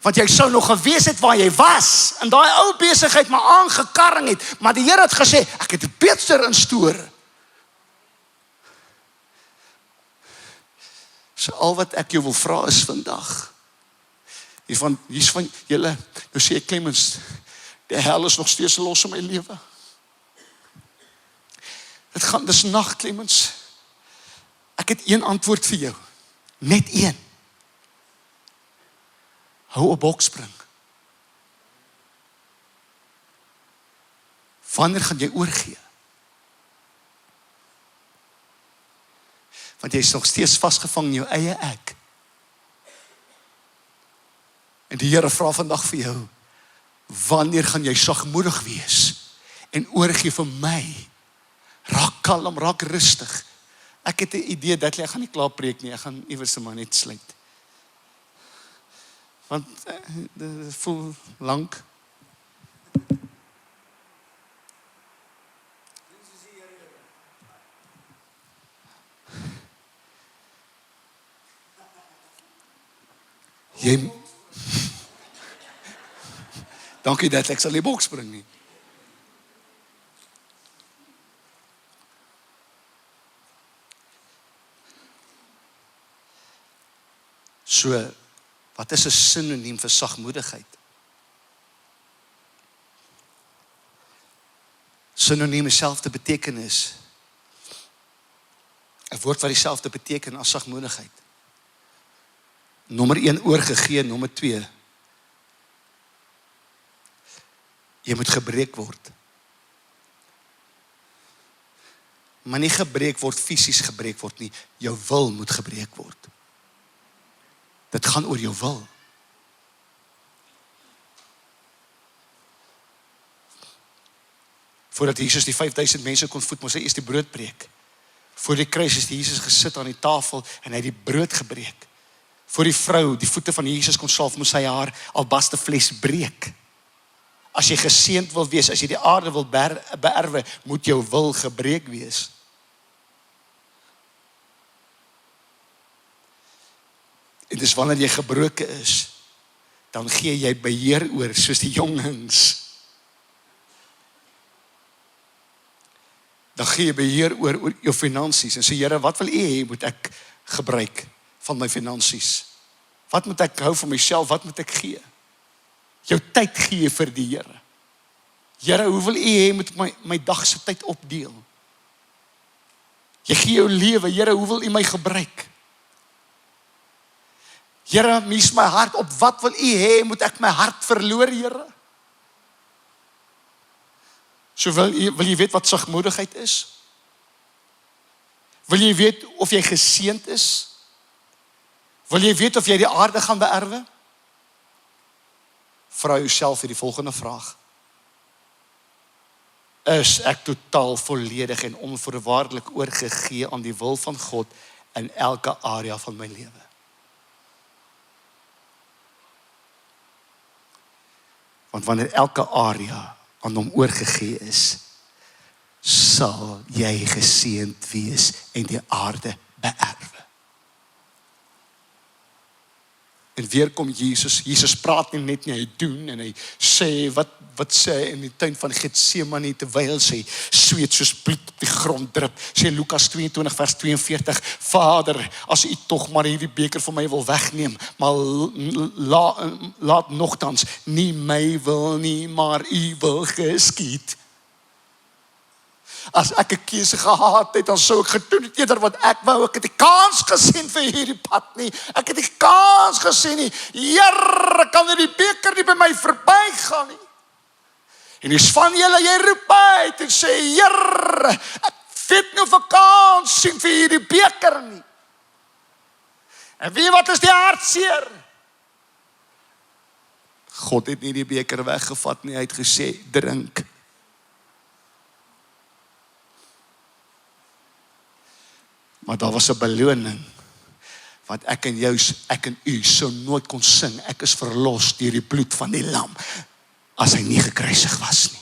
Want jy sou nog gewees het waar jy was, en daai ou besigheid maar aangekarring het, maar die Here het gesê, ek het beter in store. So al wat ek jou wil vra is vandag, hier's van julle, nou sê ek, Clemens, die hel is nog steeds los in my lewe. Dis nag, Clemens. Ek het een antwoord vir jou, net een. Hou 'n bokspring. Wanneer gaan jy oorgee? Want jy is nog steeds vasgevang in jou eie ek. En die Here vra vandag vir jou, wanneer gaan jy sagmoedig wees en oorgee vir my? Raak kalm, raak rustig. Ek het 'n idee dat ek gaan nie klaar preek nie, ek gaan iewers maar net sluit. Want dit voel lank. Dankie dat ek sal die boks spring nie. So, wat is 'n sinoniem vir sagmoedigheid? Sinoniem is dieselfde betekenis. 'n woord wat dieselfde beteken as sagmoedigheid. Nommer 1 oorgegee, nommer 2. Jy moet gebreek word. Maar nie gebreek word, fisies gebreek word nie. Jou wil moet gebreek word. Dit gaan oor jou wil. Voordat Jesus die 5000 mense kon voed, moes hy eers die brood breek. Voor die kruis is Jesus gesit aan die tafel en hy het die brood gebreek. Voor die vrou die voete van Jesus kon salf, moes hy haar albaste fles breek. As jy geseënd wil wees, as jy die aarde wil beerwe, moet jou wil gebreek wees. En dis wanneer jy gebroken is, dan gee jy beheer oor, soos die jongens. Dan gee jy beheer oor jou finansies. En sê, Here, wat wil U hê moet ek gebruik van my finansies? Wat moet ek hou van myself? Wat moet ek gee? Jou tyd gee vir die Here. Here, hoe wil U hê moet my dag se tyd opdeel? Jy gee jou lewe, Here, hoe wil U my gebruik? Here, mis my hart op, wat wil U hê moet ek my hart verloor, Here? So wil jy weet wat sagmoedigheid is? Wil jy weet of jy geseënd is? Wil jy weet of jy die aarde gaan beerwe? Vra jouself hierdie volgende vraag. Is ek totaal volledig en onvoorwaardelik oorgegee aan die wil van God in elke area van my lewe? Want wanneer elke area aan hom oorgegee is, sal jy geseënd wees en die aarde beerwe. En weer kom Jesus. Jesus praat nie net nie, hy doen en hy sê wat sê hy in die tuin van Getsemane terwyl sy sweet soos bloed op die grond drup. Sê Lukas 22 vers 42, Vader, as u tog maar hierdie beker van my wil wegneem, maar laat nogtans nie my wil nie, maar u wil geskied. As ek 'n keuse gehad het, dan sou ek gedoen het eerder wat ek wou. Ek het die kans gesien vir hierdie pad nie. Ek het die kans gesien nie. Here, kan hierdie beker nie by my verbygaan nie. En dis van julle, jy roep uit en sê, Here, ek weet nie of ek kans sien vir hierdie beker nie. En weet wat is die hartseer? God het nie die beker weggevat nie, hy het gesê, drink. Maar daar was 'n beloning, want ek en u sou nooit kon sing, ek is verlos deur die bloed van die lam, as hy nie gekruisig was nie.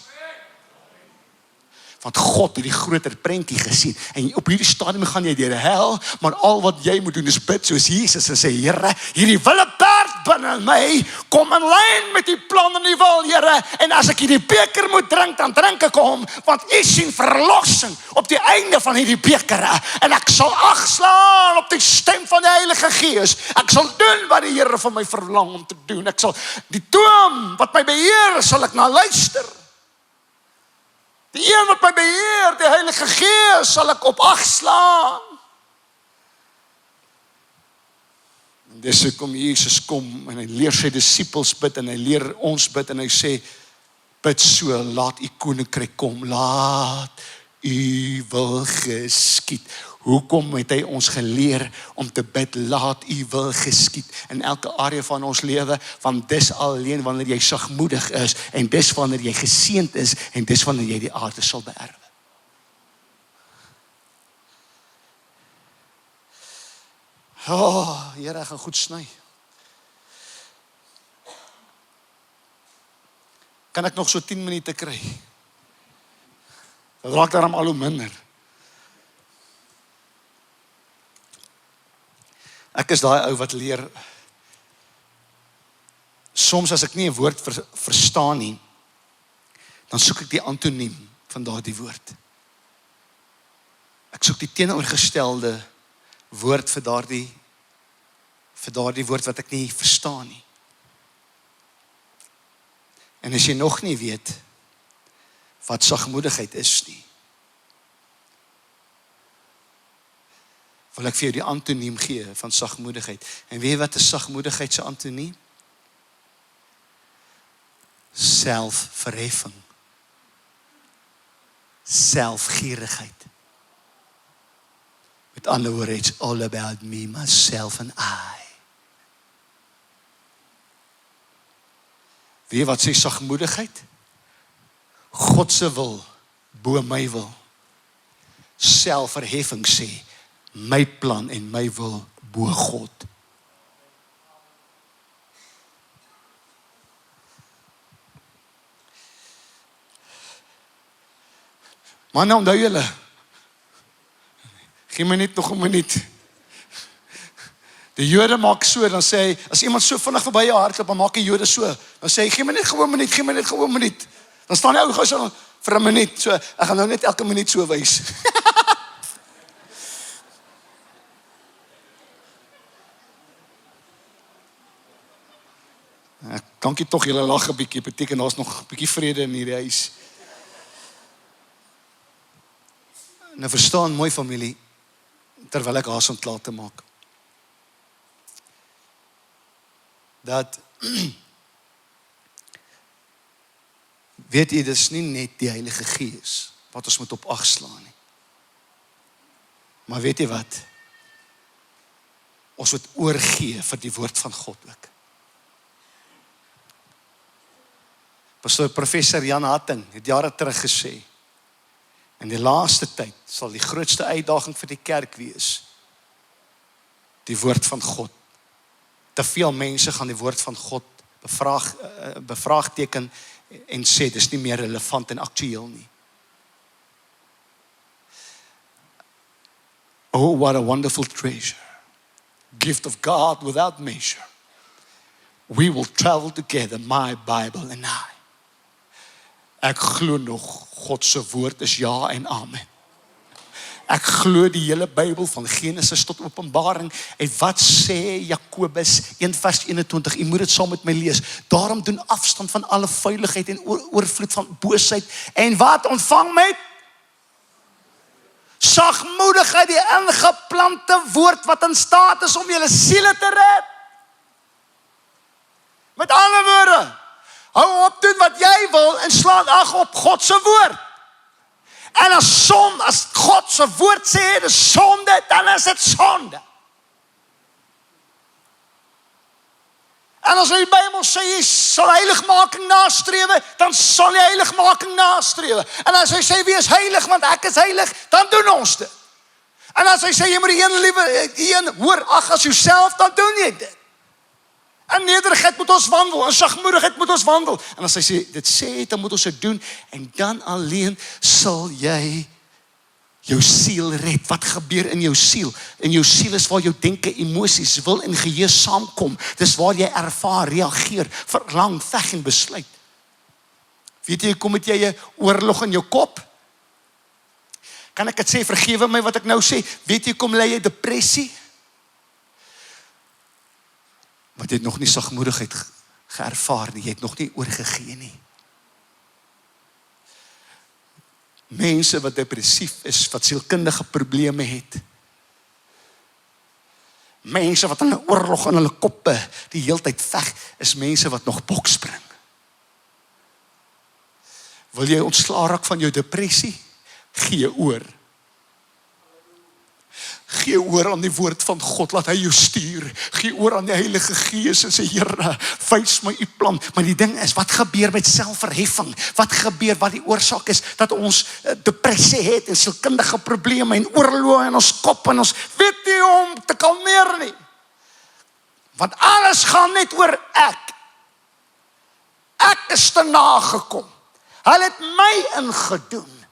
Want God het die groter prentjie gesien, en op hierdie stadium gaan jy deur hel, maar al wat jy moet doen is bid soos Jesus en sê, Here, hierdie willeberd binne my, kom in lyn met die plan en die wil, Here, en as ek hierdie beker moet drink, dan drink ek hom, want u sien verlossing op die einde van hierdie beker, en ek sal agslaan op die stem van die Heilige Gees, ek sal doen wat die Here van my verlang om te doen, ek sal die toom wat my beheer, sal ek na luister. Die een wat my beheer, die Heilige Gees, sal ek op ag slaan. En dis hoekom Jesus kom en hy leer sy disippels bid en hy leer ons bid en hy sê, bid so, laat u koninkryk kom, laat u wil geskied. Hoekom het hy ons geleer om te bid, laat u wil geskied in elke area van ons lewe, want dis alleen wanneer jy sagmoedig is, en dis wanneer jy geseënd is, en dis wanneer jy die aarde sal beerwe. Here, ek gaan goed sny. Kan ek nog so 10 minute kry? Dat raak daarom al hoe minder. Ek is daai ou wat leer, soms as ek nie 'n woord verstaan nie, dan soek ek die antoniem van daardie woord. Ek soek die teenoorgestelde woord vir daardie woord wat ek nie verstaan nie. En as jy nog nie weet wat sagmoedigheid is nie, wil ek vir jou die antoniem gee van sagmoedigheid. En weet jy wat is sagmoedigheid se antoniem? Selfverheffing. Selfgierigheid. Met ander woorde, it's all about me, myself and I. Weet jy wat sê sagmoedigheid? God se wil bo my wil. Selfverheffing sê my plan en my wil bo God. Maar nou onthou julle, gee my net nog 'n minuut. Die Jode maak so, dan sê hy, as iemand so vinnig verby jou hardloop, dan maak die Jode so, dan sê hy, gee my net gewoon 'n minuut, gee my net gewoon 'n minuut. Dan staan die ou gou so vir 'n minuut, so, ek gaan nou net elke minuut so wys. Dankie tog, julle lag 'n bietjie, beteken daar's nog 'n bietjie vrede in hierdie huis. Nou verstaan mooi familie, terwyl ek haas om klaar te maak, dat weet jy, dis nie net die Heilige Gees wat ons moet op ag slaan nie. Maar weet jy wat? Ons moet oorgee vir die woord van God ook. Pastoor Professor Jan Hatting het jare terug gesê, in die laaste tyd sal die grootste uitdaging vir die kerk wees, die woord van God. Te veel mense gaan die woord van God bevraagteken en sê, dis nie meer relevant en aktueel nie. Oh, what a wonderful treasure. Gift of God without measure. We will travel together, my Bible and I. Ek glo nog, God se woord is ja en amen. Ek glo die hele Bybel van Genesis tot Openbaring. En wat sê Jakobus 1:21? U moet dit saam met my lees. Daarom doen afstand van alle vuiligheid en oorvloed van boosheid. En wat ontvang met? Sagmoedigheid, die ingeplante woord wat in staat is om julle siele te red. Met ander woorde, hou op doen wat jy wil en slaan ag op God se woord. En as God se woord sê dis sonde, dan is dit sonde. En as die Bybel sê jy sal heiligmaking nastrewe, dan sal jy heiligmaking nastrewe. En as hy sê wees heilig want ek is heilig, dan doen ons dit. En as hy sê jy moet die een hoor ag as jouself, dan doen jy dit. In nederigheid moet ons wandel, in sagmoedigheid moet ons wandel. En as hy sê, dit sê, dan moet ons dit doen, en dan alleen sal jy jou siel red. Wat gebeur in jou siel? In jou siel is waar jou denke, emosies, wil en geheue saamkom. Dis waar jy ervaar, reageer, verlang, veg en besluit. Weet jy, kom met jy 'n oorlog in jou kop? Kan ek dit sê, vergewe my wat ek nou sê, weet jy, kom lei jy depressie? Want jy het nog nie sagmoedigheid geervaar nie, jy het nog nie oorgegee nie. Mense wat depressief is, wat sielkundige probleme het. Mense wat in 'n oorlog in hulle koppe die heeltyd veg, is mense wat nog bokspring. Wil jy ontslaa raak van jou depressie? Gee oor. Gee oor aan die woord van God, laat hy jou stuur. Gee oor aan die Heilige Gees en sê, Here, wys my u plan. Maar die ding is, wat gebeur met selfverheffing? Wat gebeur, wat die oorsaak is, dat ons depressie het en sielkundige probleme en oorloë in ons kop en ons weet nie om te kalmeer nie. Want alles gaan net oor ek. Ek is te nagekom. Hulle het my ingedoen.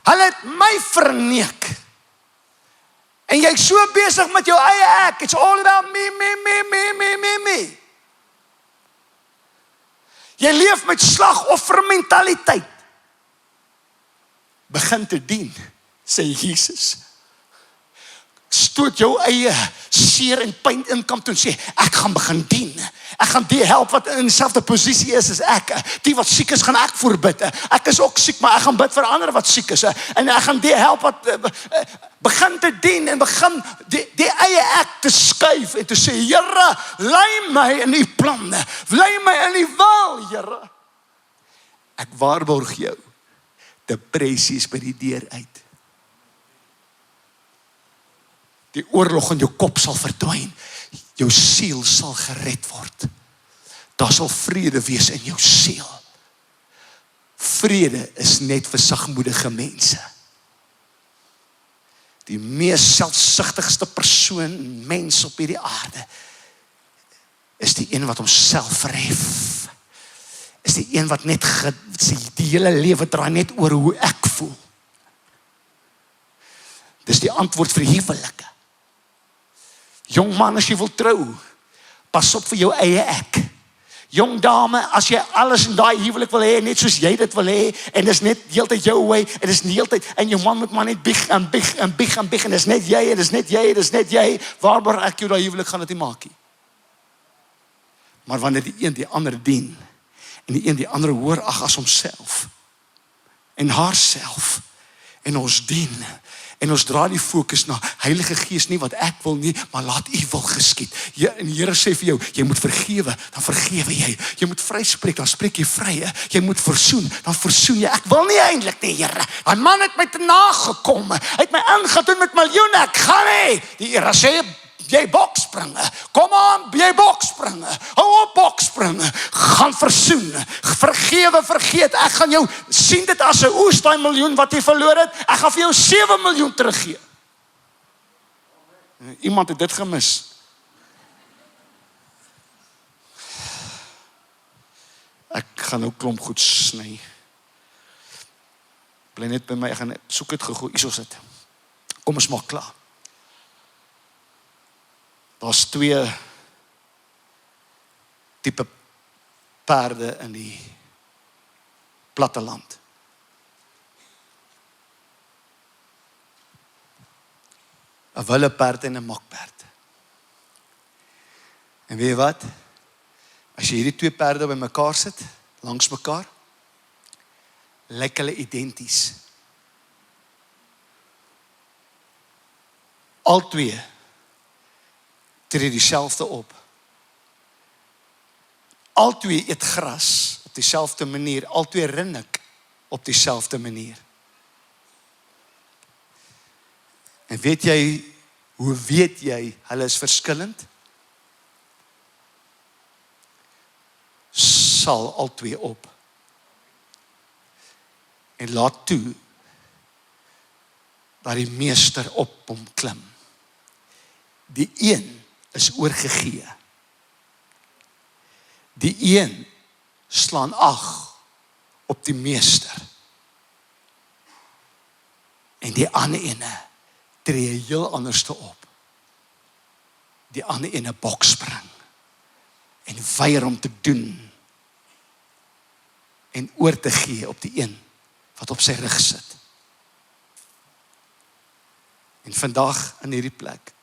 Hulle het my verneek. En jy is so besig met jou eie ek. It's all about me. Jy leef met slagoffermentaliteit. Begin te dien, sê Jesus. Stoot jou eie seer en pyn in kamp toe en sê, ek gaan begin dien. Ek gaan die help wat in dieselfde posisie is as ek. Die wat siek is, gaan ek voorbid. Ek is ook siek, maar ek gaan bid vir ander wat siek is. En ek gaan die help wat begin te dien en begin die eie ek te skuif en te sê, Here, lei my in die planne. Lei my in die wil, Here. Ek waarborg jou, depressie is by die deur uit. Die oorlog in jou kop sal verdwyn. Jou siel sal gered word. Daar sal vrede wees in jou siel. Vrede is net vir sagmoedige mense. Die mees selfsugtigste persoon, mens op hierdie aarde, is die een wat homself verhef. Is die een wat net die hele lewe draai net oor hoe ek voel. Dis die antwoord vir huwelike. Jong man, as jy wil trou, pas op vir jou eie ek. Jong dame, as jy alles in daai huwelik wil hê, net soos jy dit wil hê, en dis net heeltyd jou way, en dis heeltyd, en jou man moet maar net bieg, en dis net jy, en dis net jy, waarborg ek jou daai huwelik gaan dit nie maak nie. Maar wanneer die een die ander dien, en die een die ander hoor ag as homself, en haarself, en ons dien, en ons draai die fokus na Heilige Gees, nie wat ek wil nie, maar laat u wil geskied. En die Here sê vir jou, jy moet vergewe, dan vergewe jy. Jy moet vryspreek, dan spreek jy vry. Jy moet versoen, dan versoen jy. Ek wil nie eintlik nie, Here. My man het my te nagekom. Hy het my ingedoen met miljoene. Ek gaan nie. Die Here sê, jy bokspringe. Kom aan, jy bokspringe. Hou op bokspringe. Gaan versoen. Vergewe, vergeet. Ek gaan jou sien dit as 'n oes, daai miljoen wat jy verloor het. Ek gaan vir jou 7 miljoen teruggee. Iemand het dit gemis. Ek gaan nou klomp goed sny. Bly net by my, ek gaan soek dit gou, hier is dit. Kom ons maak klaar. Daar's 2 tipe perde in die platteland. 'n wille perd en 'n makperd. En weet jy wat? As jy hierdie twee perde by mekaar sit, langs mekaar, lyk hulle identies. Al twee tree dieselfde op. Al twee eet gras op dieselfde manier, al twee rinnik op dieselfde manier. En weet jy, hoe weet jy hulle is verskillend? Sal al twee op. En laat toe dat die meester op hom klim. Die een is oorgegee. Die een slaan ag op die meester. En die ander ene tree heel anderste op. Die ander ene bokspring en weier om te doen en oor te gee op die een wat op sy rug sit. En vandag in hierdie plek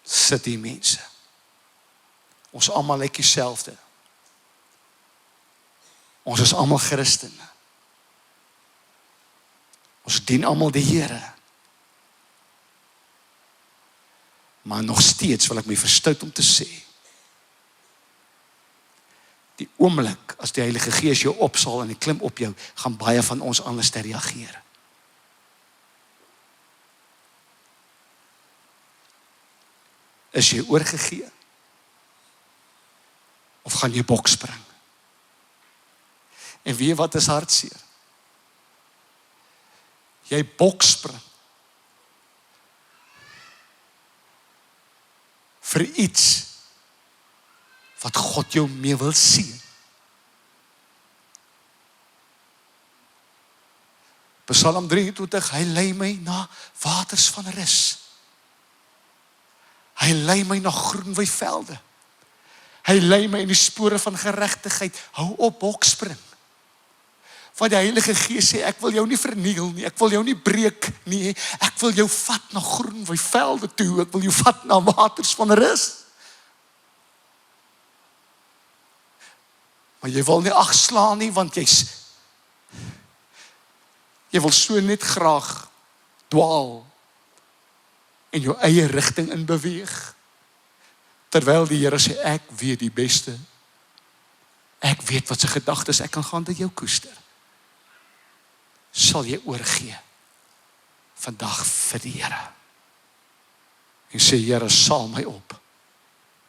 sit die mense. Ons almal lyk dieselfde. Ons is almal Christene. Ons dien almal die Here. Maar nog steeds wil ek my verstout om te sê, die oomblik as die Heilige Gees jou opsaal en hy klim op jou, gaan baie van ons anders te reageer. Is jy oorgegee? Of gaan jy bokspring? En weet jy wat is hartseer? Jy bokspring vir iets wat God jou mee wil sien. Psalm 23, hy lei my na waters van rus. Hy lei my na groen weivelde. Hy lei my in die spore van geregtigheid. Hou op bokspring. Want die Heilige Gees sê, ek wil jou nie verniel nie, ek wil jou nie breek nie, ek wil jou vat na groen weivelde toe, ek wil jou vat na waters van rus. Maar jy wil nie agslaan nie, want jy wil so net graag dwaal en jou eie rigting in beweeg. Terwyl die Here sê, ek weet die beste. Ek weet wat sy gedagtes, ek kan gaan dat jou koester. Sal jy oorgee vandag vir die Here. En sê, Here, saal my op.